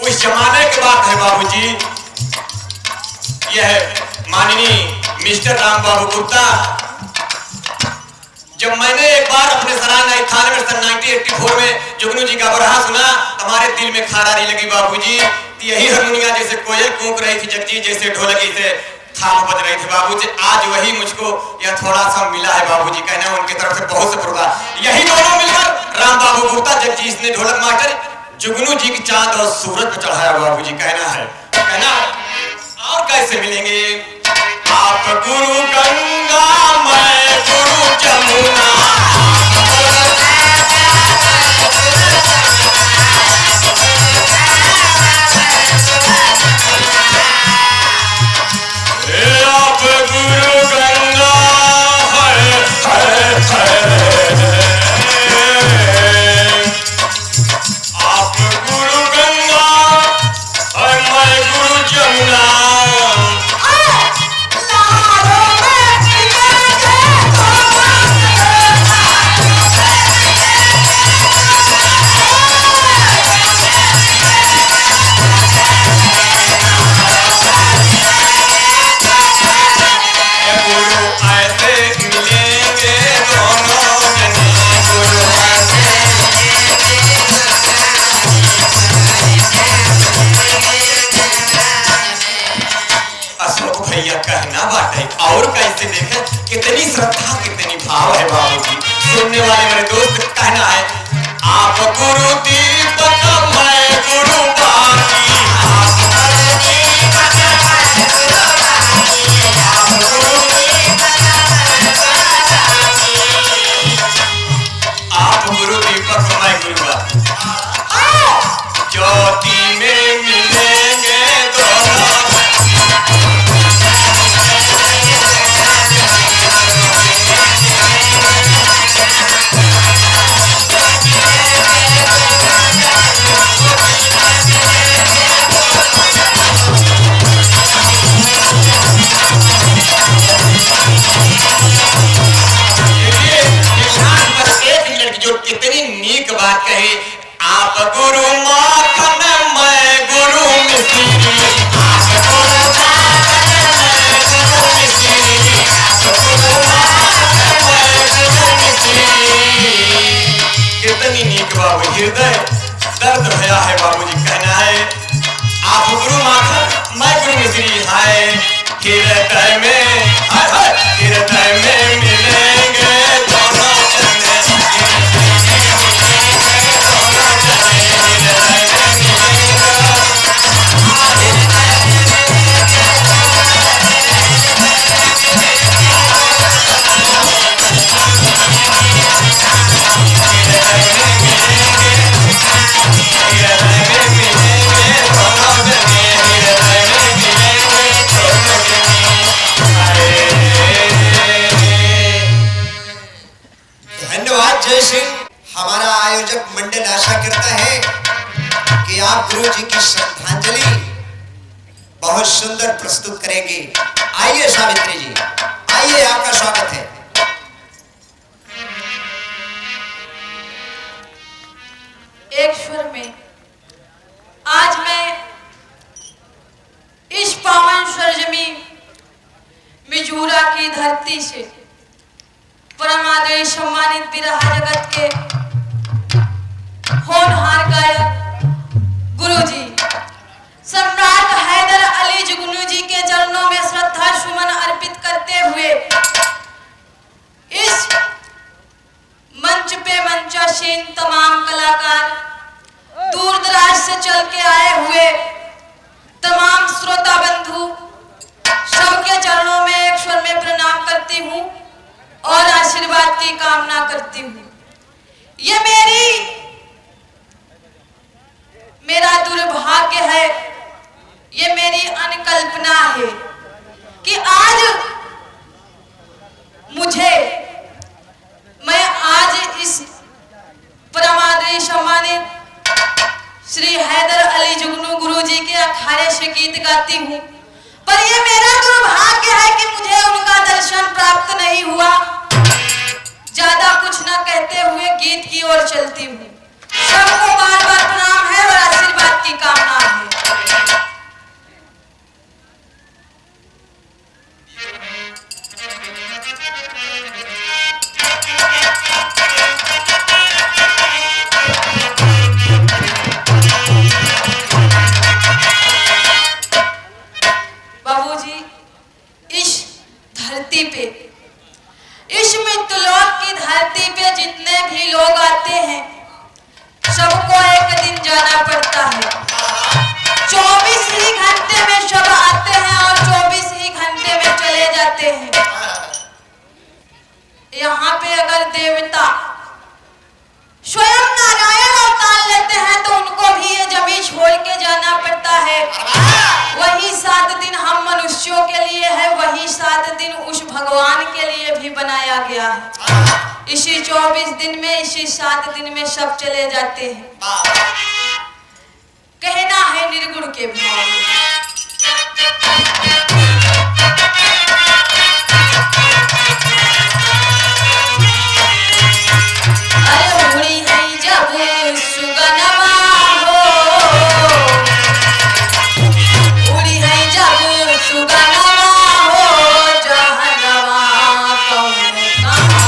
उस जमाने की बात है बाबूजी। यह माननीय मिस्टर राम बाबू गुप्ता, जब मैंने एक बार अपने सराहना 1984 में जुगनू जी का बरहा सुना, हमारे दिल में खारारी लगी बाबूजी। यही हारमोनिया जैसे कोयल कूक रही थी, जगजी जैसे ढोलकी से थाप बज रही थी बाबूजी। आज वही मुझको यह थोड़ा सा मिला है बाबूजी। कहना उनकी तरफ से बहुत से पुरस्कार। यही दोनों मिलकर राम बाबू गुप्ता जगजीत ने ढोलक मास्टर जुगनू जी की चांद और सूरज पर चढ़ाया बाबूजी। कहना है और कैसे मिलेंगे आप गुरु गंगा मैं गुरु जमुना। आप गुरु गंगा आप गुरु गंगा और मैं गुरु जमुना। कहना बात है और कैसे देखे कितनी श्रद्धा कितनी भाव है बाबूजी। सुनने वाले मेरे दोस्त कहना है आप गुरु दीपक मैं गुरु बाती। आप गुरु दीपक मैं गुरु बाती। आप गुरु दीपक आप गुरु दीपक मैं गुरु बाती। ज्योति में मिलेंगे दोनों। कितनी नीक बात कही आप गुरु माखन मैं गुरु मिश्री। आप गुरु माखन मैं गुरु मिश्री। आप गुरु माखन मैं गुरु मिश्री। कितनी नीक बाबू हृदय दर्द भया है बाबूजी। कहना है आप गुरु माखन मैं गुरु मिश्री। हाय हृदय में हृदय में मिलेंगे दोनों जने। धन्यवाद जय सिंह। हमारा आयोजक मंडल आशा करता है कि आप गुरु जी की श्रद्धांजलि बहुत सुंदर प्रस्तुत करेंगे। आइए सावित्री जी, आइए, आपका स्वागत है। परम आदरणीय सम्मानित बिरहा जगत के होनहार गायक गुरुजी सम्राट हैदर अली जुगनू जी के चरणों में श्रद्धा सुमन अर्पित करते हुए इस मंच पे मंचासीन तमाम कलाकार दूर दराज से चल के आए हुए तमाम श्रोता बंधु सबके चरणों में एक स्वर में प्रणाम करती हूँ और आशीर्वाद की कामना करती हूँ। ये मेरा दुर्भाग्य है, ये मेरी अनकल्पना है कि मैं आज इस परमादरणीय सम्मानित श्री हैदर अली जुगनू गुरुजी के अखाड़े से गीत गाती हूँ, पर ये मेरा दुर्भाग्य है कि मुझे उनका दर्शन प्राप्त नहीं हुआ। ज्यादा कुछ न कहते हुए गीत की ओर चलती हूँ। सबको बार बार प्रणाम है और आशीर्वाद की कामना है। बाबूजी, इस धरती पे, इस मृत्युलोक की धरती पे जितने भी लोग आते हैं सबको एक दिन जाना पड़ता है। 24 ही घंटे में सब आते हैं और 24 ही घंटे में चले जाते हैं। यहाँ पे अगर देवता स्वयं नारायण अवतार लेते हैं तो उनको भी ये जमीन छोड़ के जाना पड़ता है। वही 7 दिन हम मनुष्यों के लिए है, वही 7 दिन उस भगवान के लिए भी बनाया गया है। इसी 24 दिन में, इसी 7 दिन में सब चले जाते हैं। कहना है निर्गुण के भाव में। अरे उड़ी है जब सुगनमा हो, उड़ी है जब सुगनमा हो, जहनवा कौन कहाँ।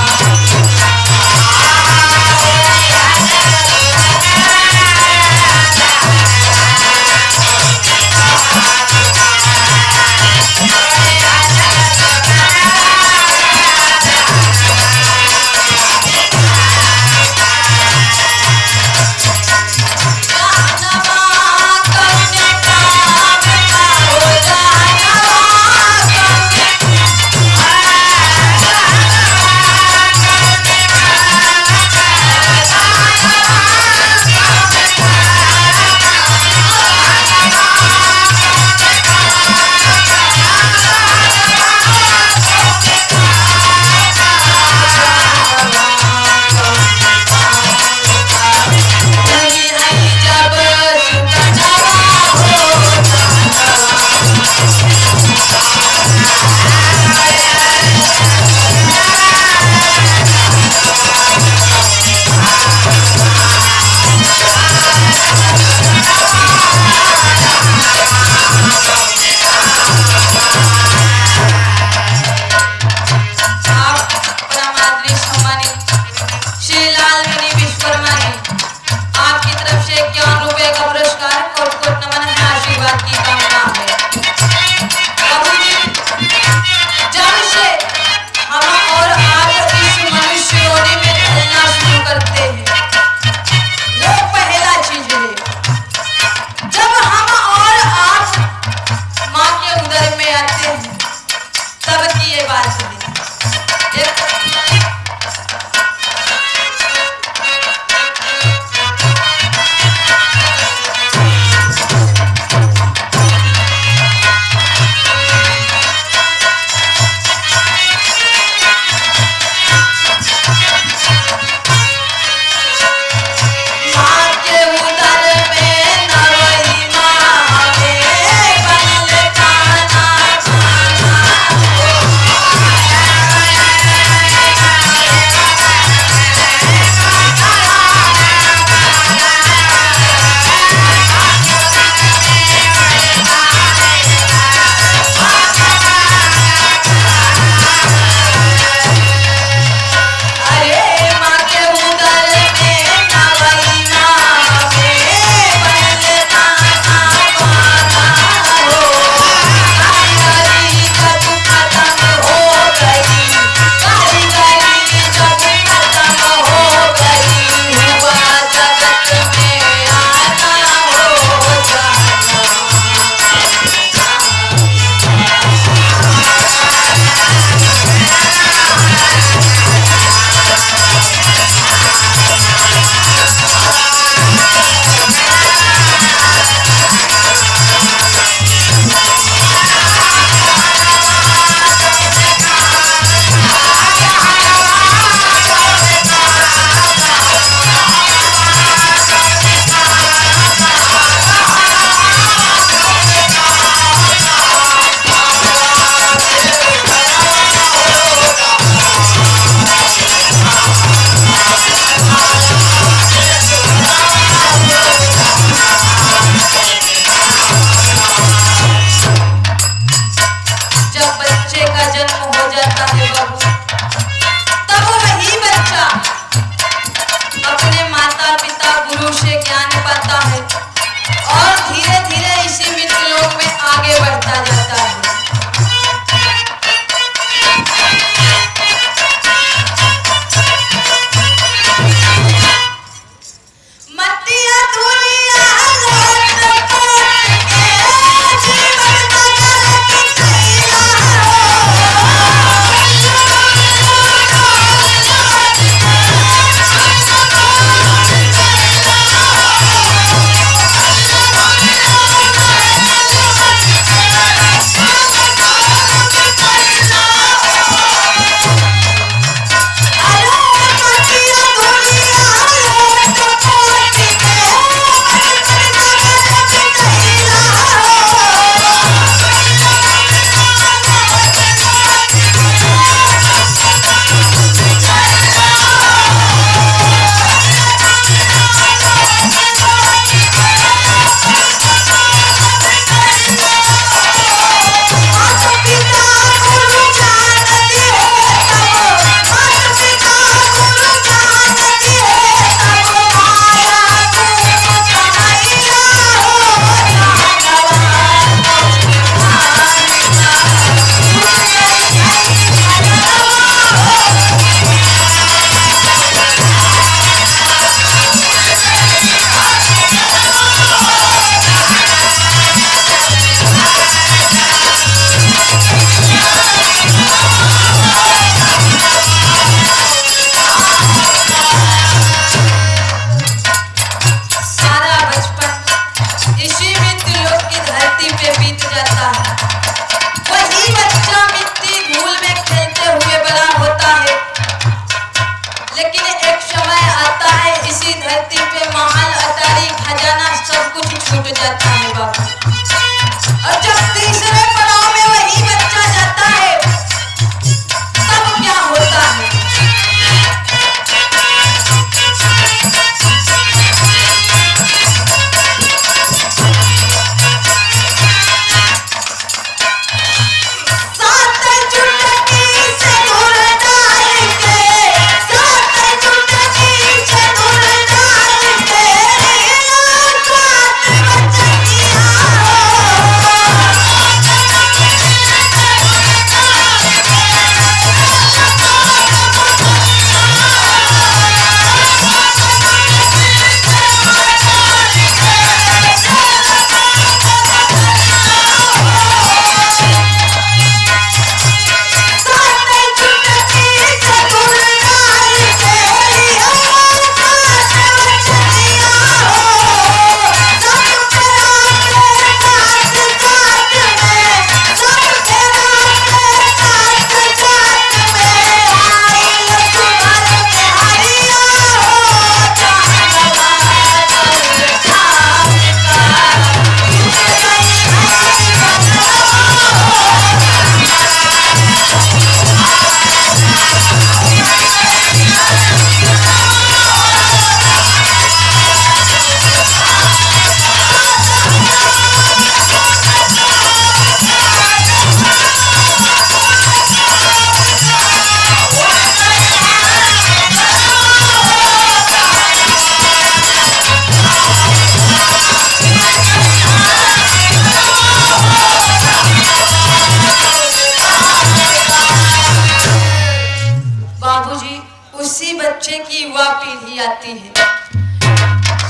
बाबूजी उसी बच्चे की युवा पीढ़ी आती है।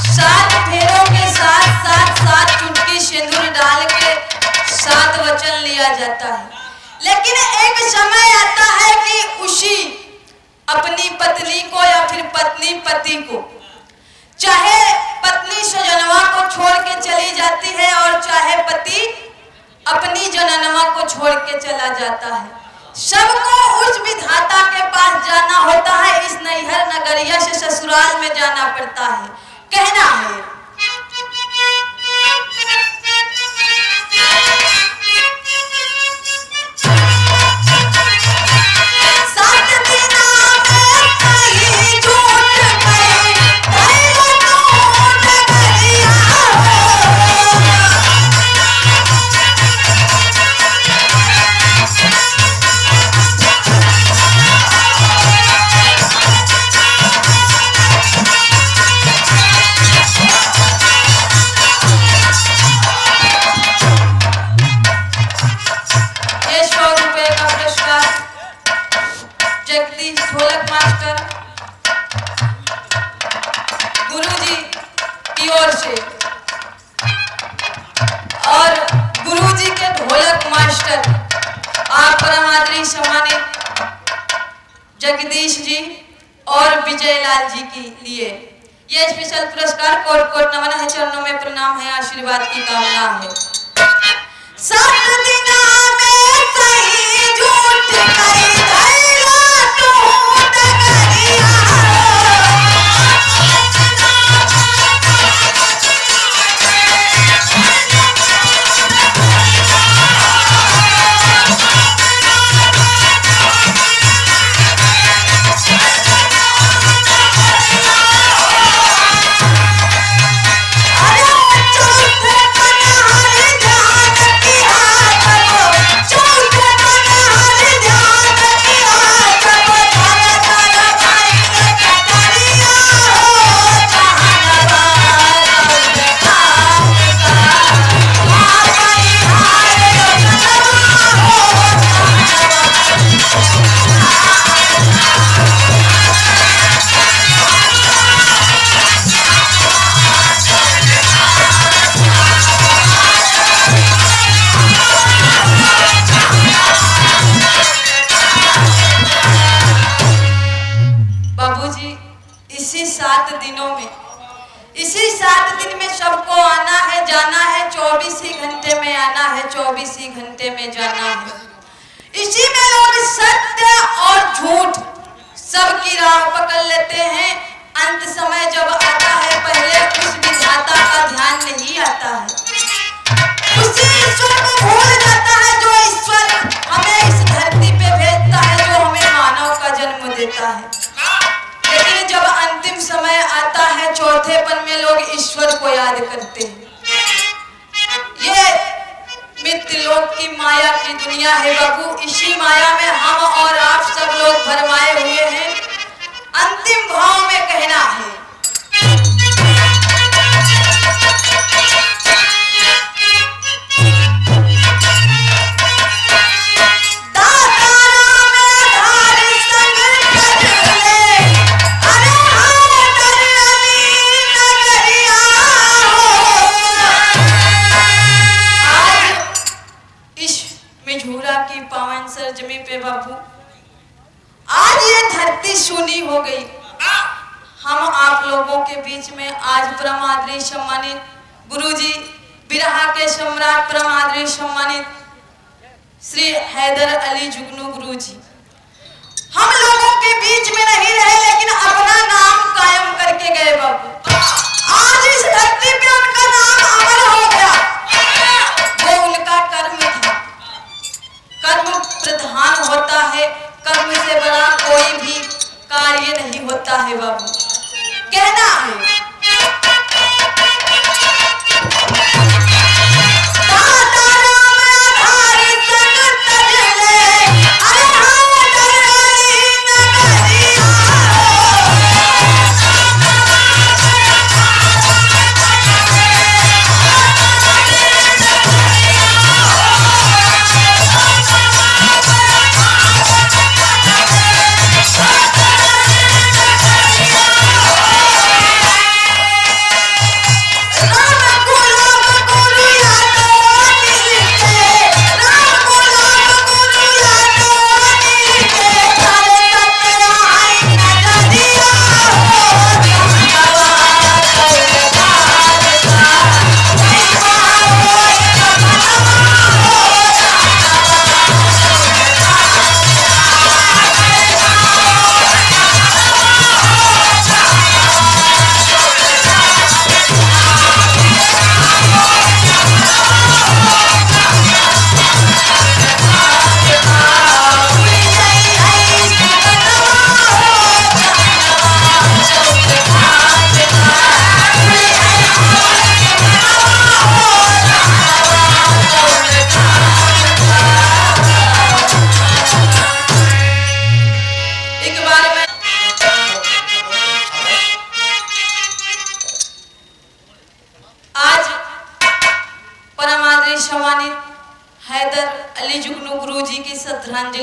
7 फेरों के साथ 7 चुटकी सिंदूर डाल के 7 वचन लिया जाता है, लेकिन एक समय आता है कि उसी अपनी पत्नी को या फिर पत्नी पति को, चाहे पत्नी स्वजनवा को छोड़ के चली जाती है और चाहे पति अपनी जननवा को छोड़ के चला जाता है, सबको उस विधाता के पास जाना होता है। इस नैहर नगरिया से ससुराल में जाना पड़ता है। कहना है ढोलक मास्टर गुरुजी की ओर से और गुरुजी के ढोलक मास्टर आप परम आदरणीय सम्मानित जगदीश जी और विजय लाल जी के लिए यह स्पेशल पुरस्कार कोट कोट नमन है, चरणों में प्रणाम है, आशीर्वाद की कामना है। 7 दिना में सही झूठ कही धैला तू नगरिया। इसी 7 दिन में सबको आना है, जाना है, 24 ही घंटे में आना है, 24 ही घंटे में जाना है। इसी में लोग सत्य और झूठ सबकी राह पकड़ लेते हैं। अंत समय जब आता है पहले उस विधाता का ध्यान नहीं आता है, उसी ईश्वर को भूल जाता है जो ईश्वर हमें इस धरती पे भेजता है, जो हमें मानव का जन्म देता है। लेकिन जब अंतिम समय आता है चौथेपन में लोग ईश्वर को याद करते हैं। ये मित्र लोक की माया की दुनिया है बाबू, इसी माया में हम और आप सब लोग भरमाए हुए हैं। अंतिम भाव में कहना है जमी पे बाबू आज ये धरती सुनी हो गई। हम आप लोगों के बीच में आज परम आदरणीय सम्मानित गुरुजी, बिरहा के सम्राट परम आदरणीय सम्मानित श्री हैदर अली जुगनू गुरुजी हम लोगों के बीच में नहीं रहे, लेकिन अपना नाम कायम करके गए बाबू। आज इस धरती पे उनका नाम अमर हो गया। वो उनका कर्म था, कर्म प्रधान होता है, कर्म से बड़ा कोई भी कार्य नहीं होता है बाबू। कहना है तारा में धारी संग तजले, अरे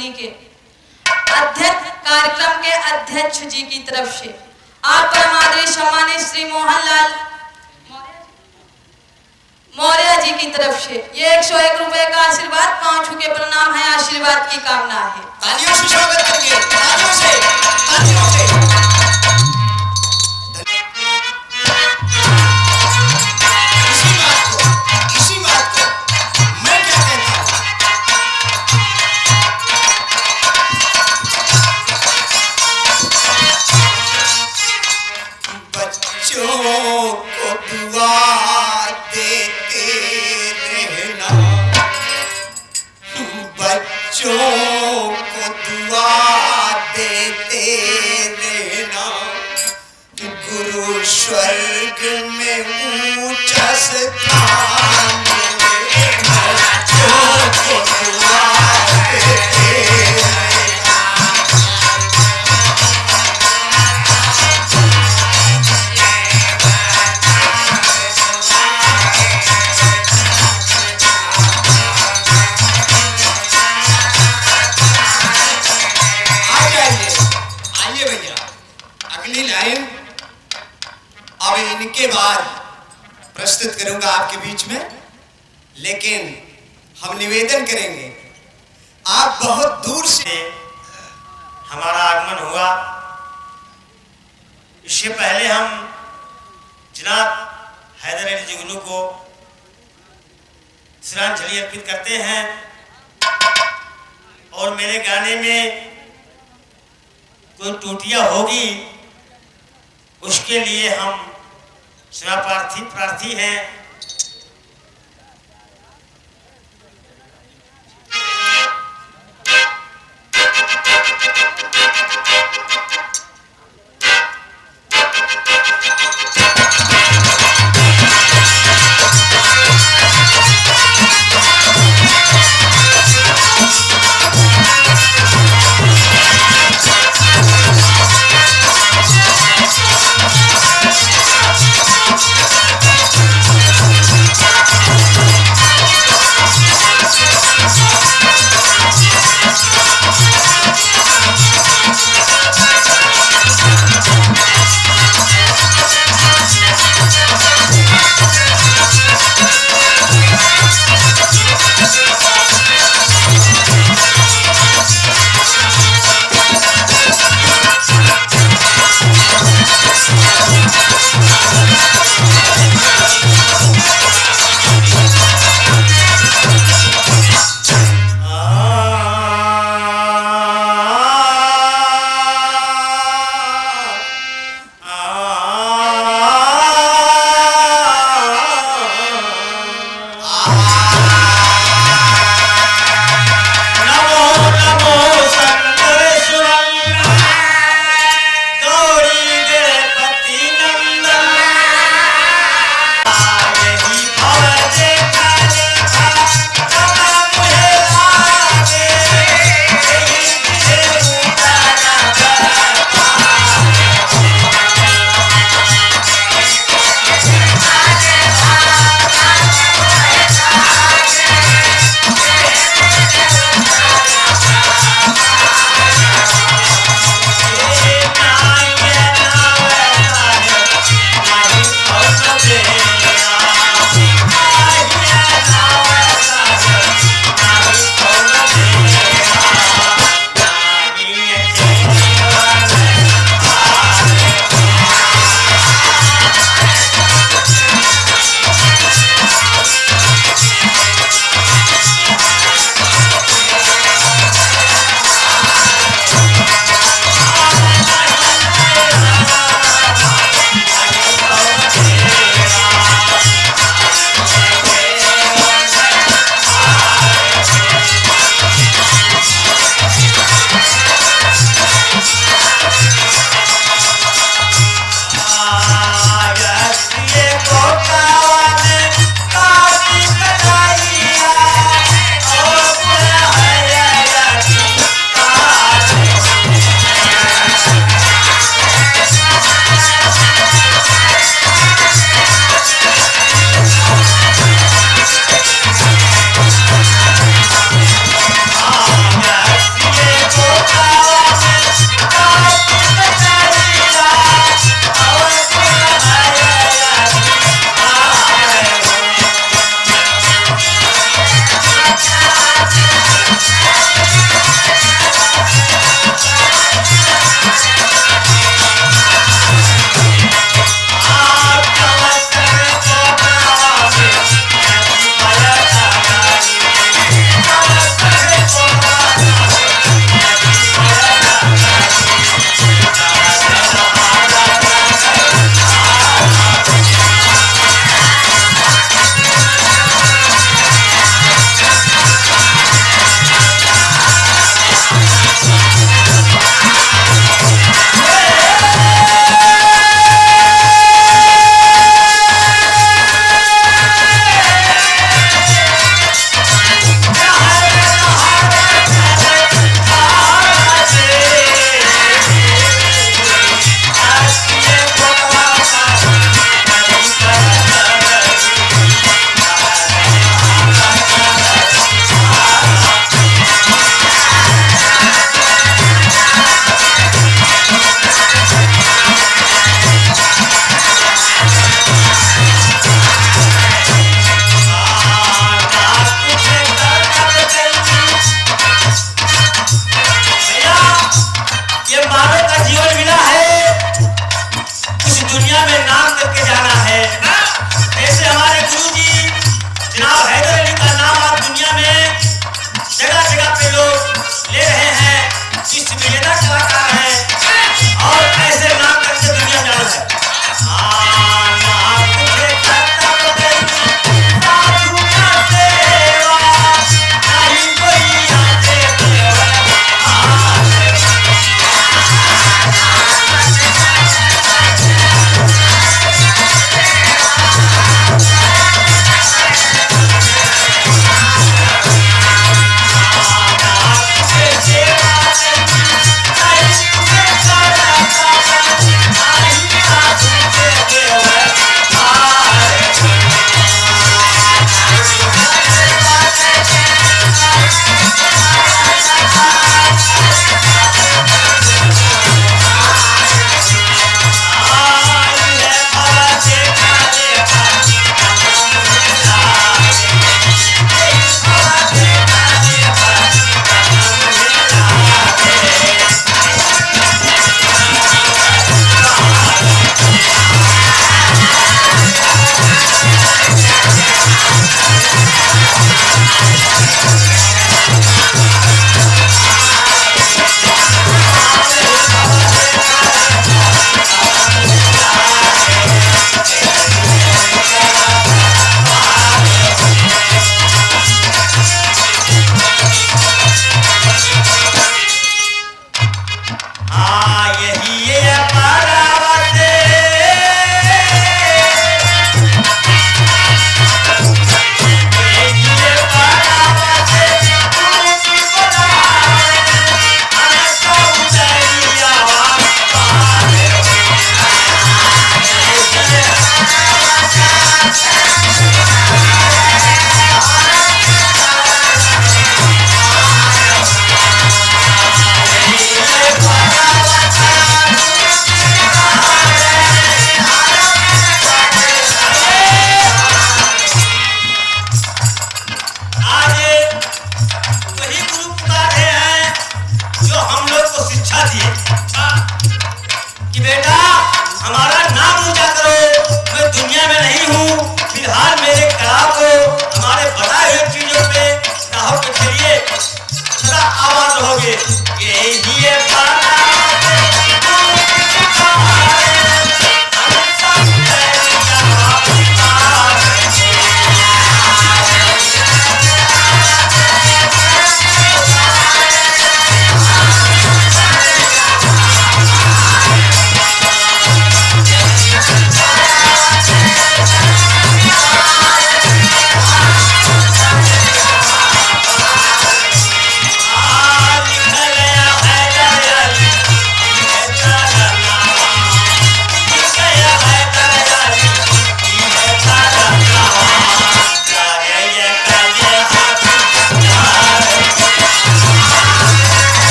सम्मेलनी के अध्यक्ष कार्यक्रम के अध्यक्ष जी की तरफ से आप परमादरणीय सम्मानित श्री मोहनलाल मौर्य जी की तरफ से ये 101 रुपए का आशीर्वाद, पांव छू के प्रणाम है, आशीर्वाद की कामना है। तालियों से स्वागत करिए, तालियों से, तालियों से। इसी बात को मैं क्या कहता हूं, बच्चों को दुआ देते रहना, बच्चों को दुआ देते रहना, गुरु स्वर्ग में ऊंचा स्थान मिलेगा। बच्चों को दुआ देते रहना। आइए भैया, अगली लाइन अब इनके बाद प्रस्तुत करूंगा आपके बीच में, लेकिन हम निवेदन करेंगे, आप बहुत दूर से हमारा आगमन हुआ। इससे पहले हम जनाब हैदर अली जुगनू को श्रद्धांजलि अर्पित करते हैं और मेरे गाने में कोई त्रुटियां होगी उसके लिए हम क्षमा प्रार्थी हैं।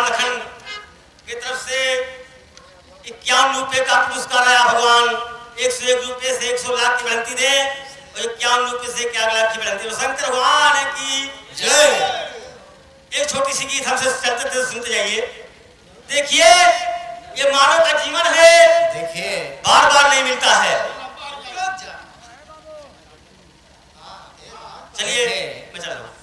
राम लखन की तरफ से 51 रुपए का पुरस्कार आया। भगवान 101 रुपए से 100 लाख की बढ़ंती दे और 51 रुपए से 1 लाख की बढ़ंती। शंकर भगवान की जय। एक छोटी सी गीत हमसे चलते थे, सुनते जाइए। देखिए ये मानव का जीवन है, देखिए बार बार नहीं मिलता है। चलिए मैं चल रहा हूं।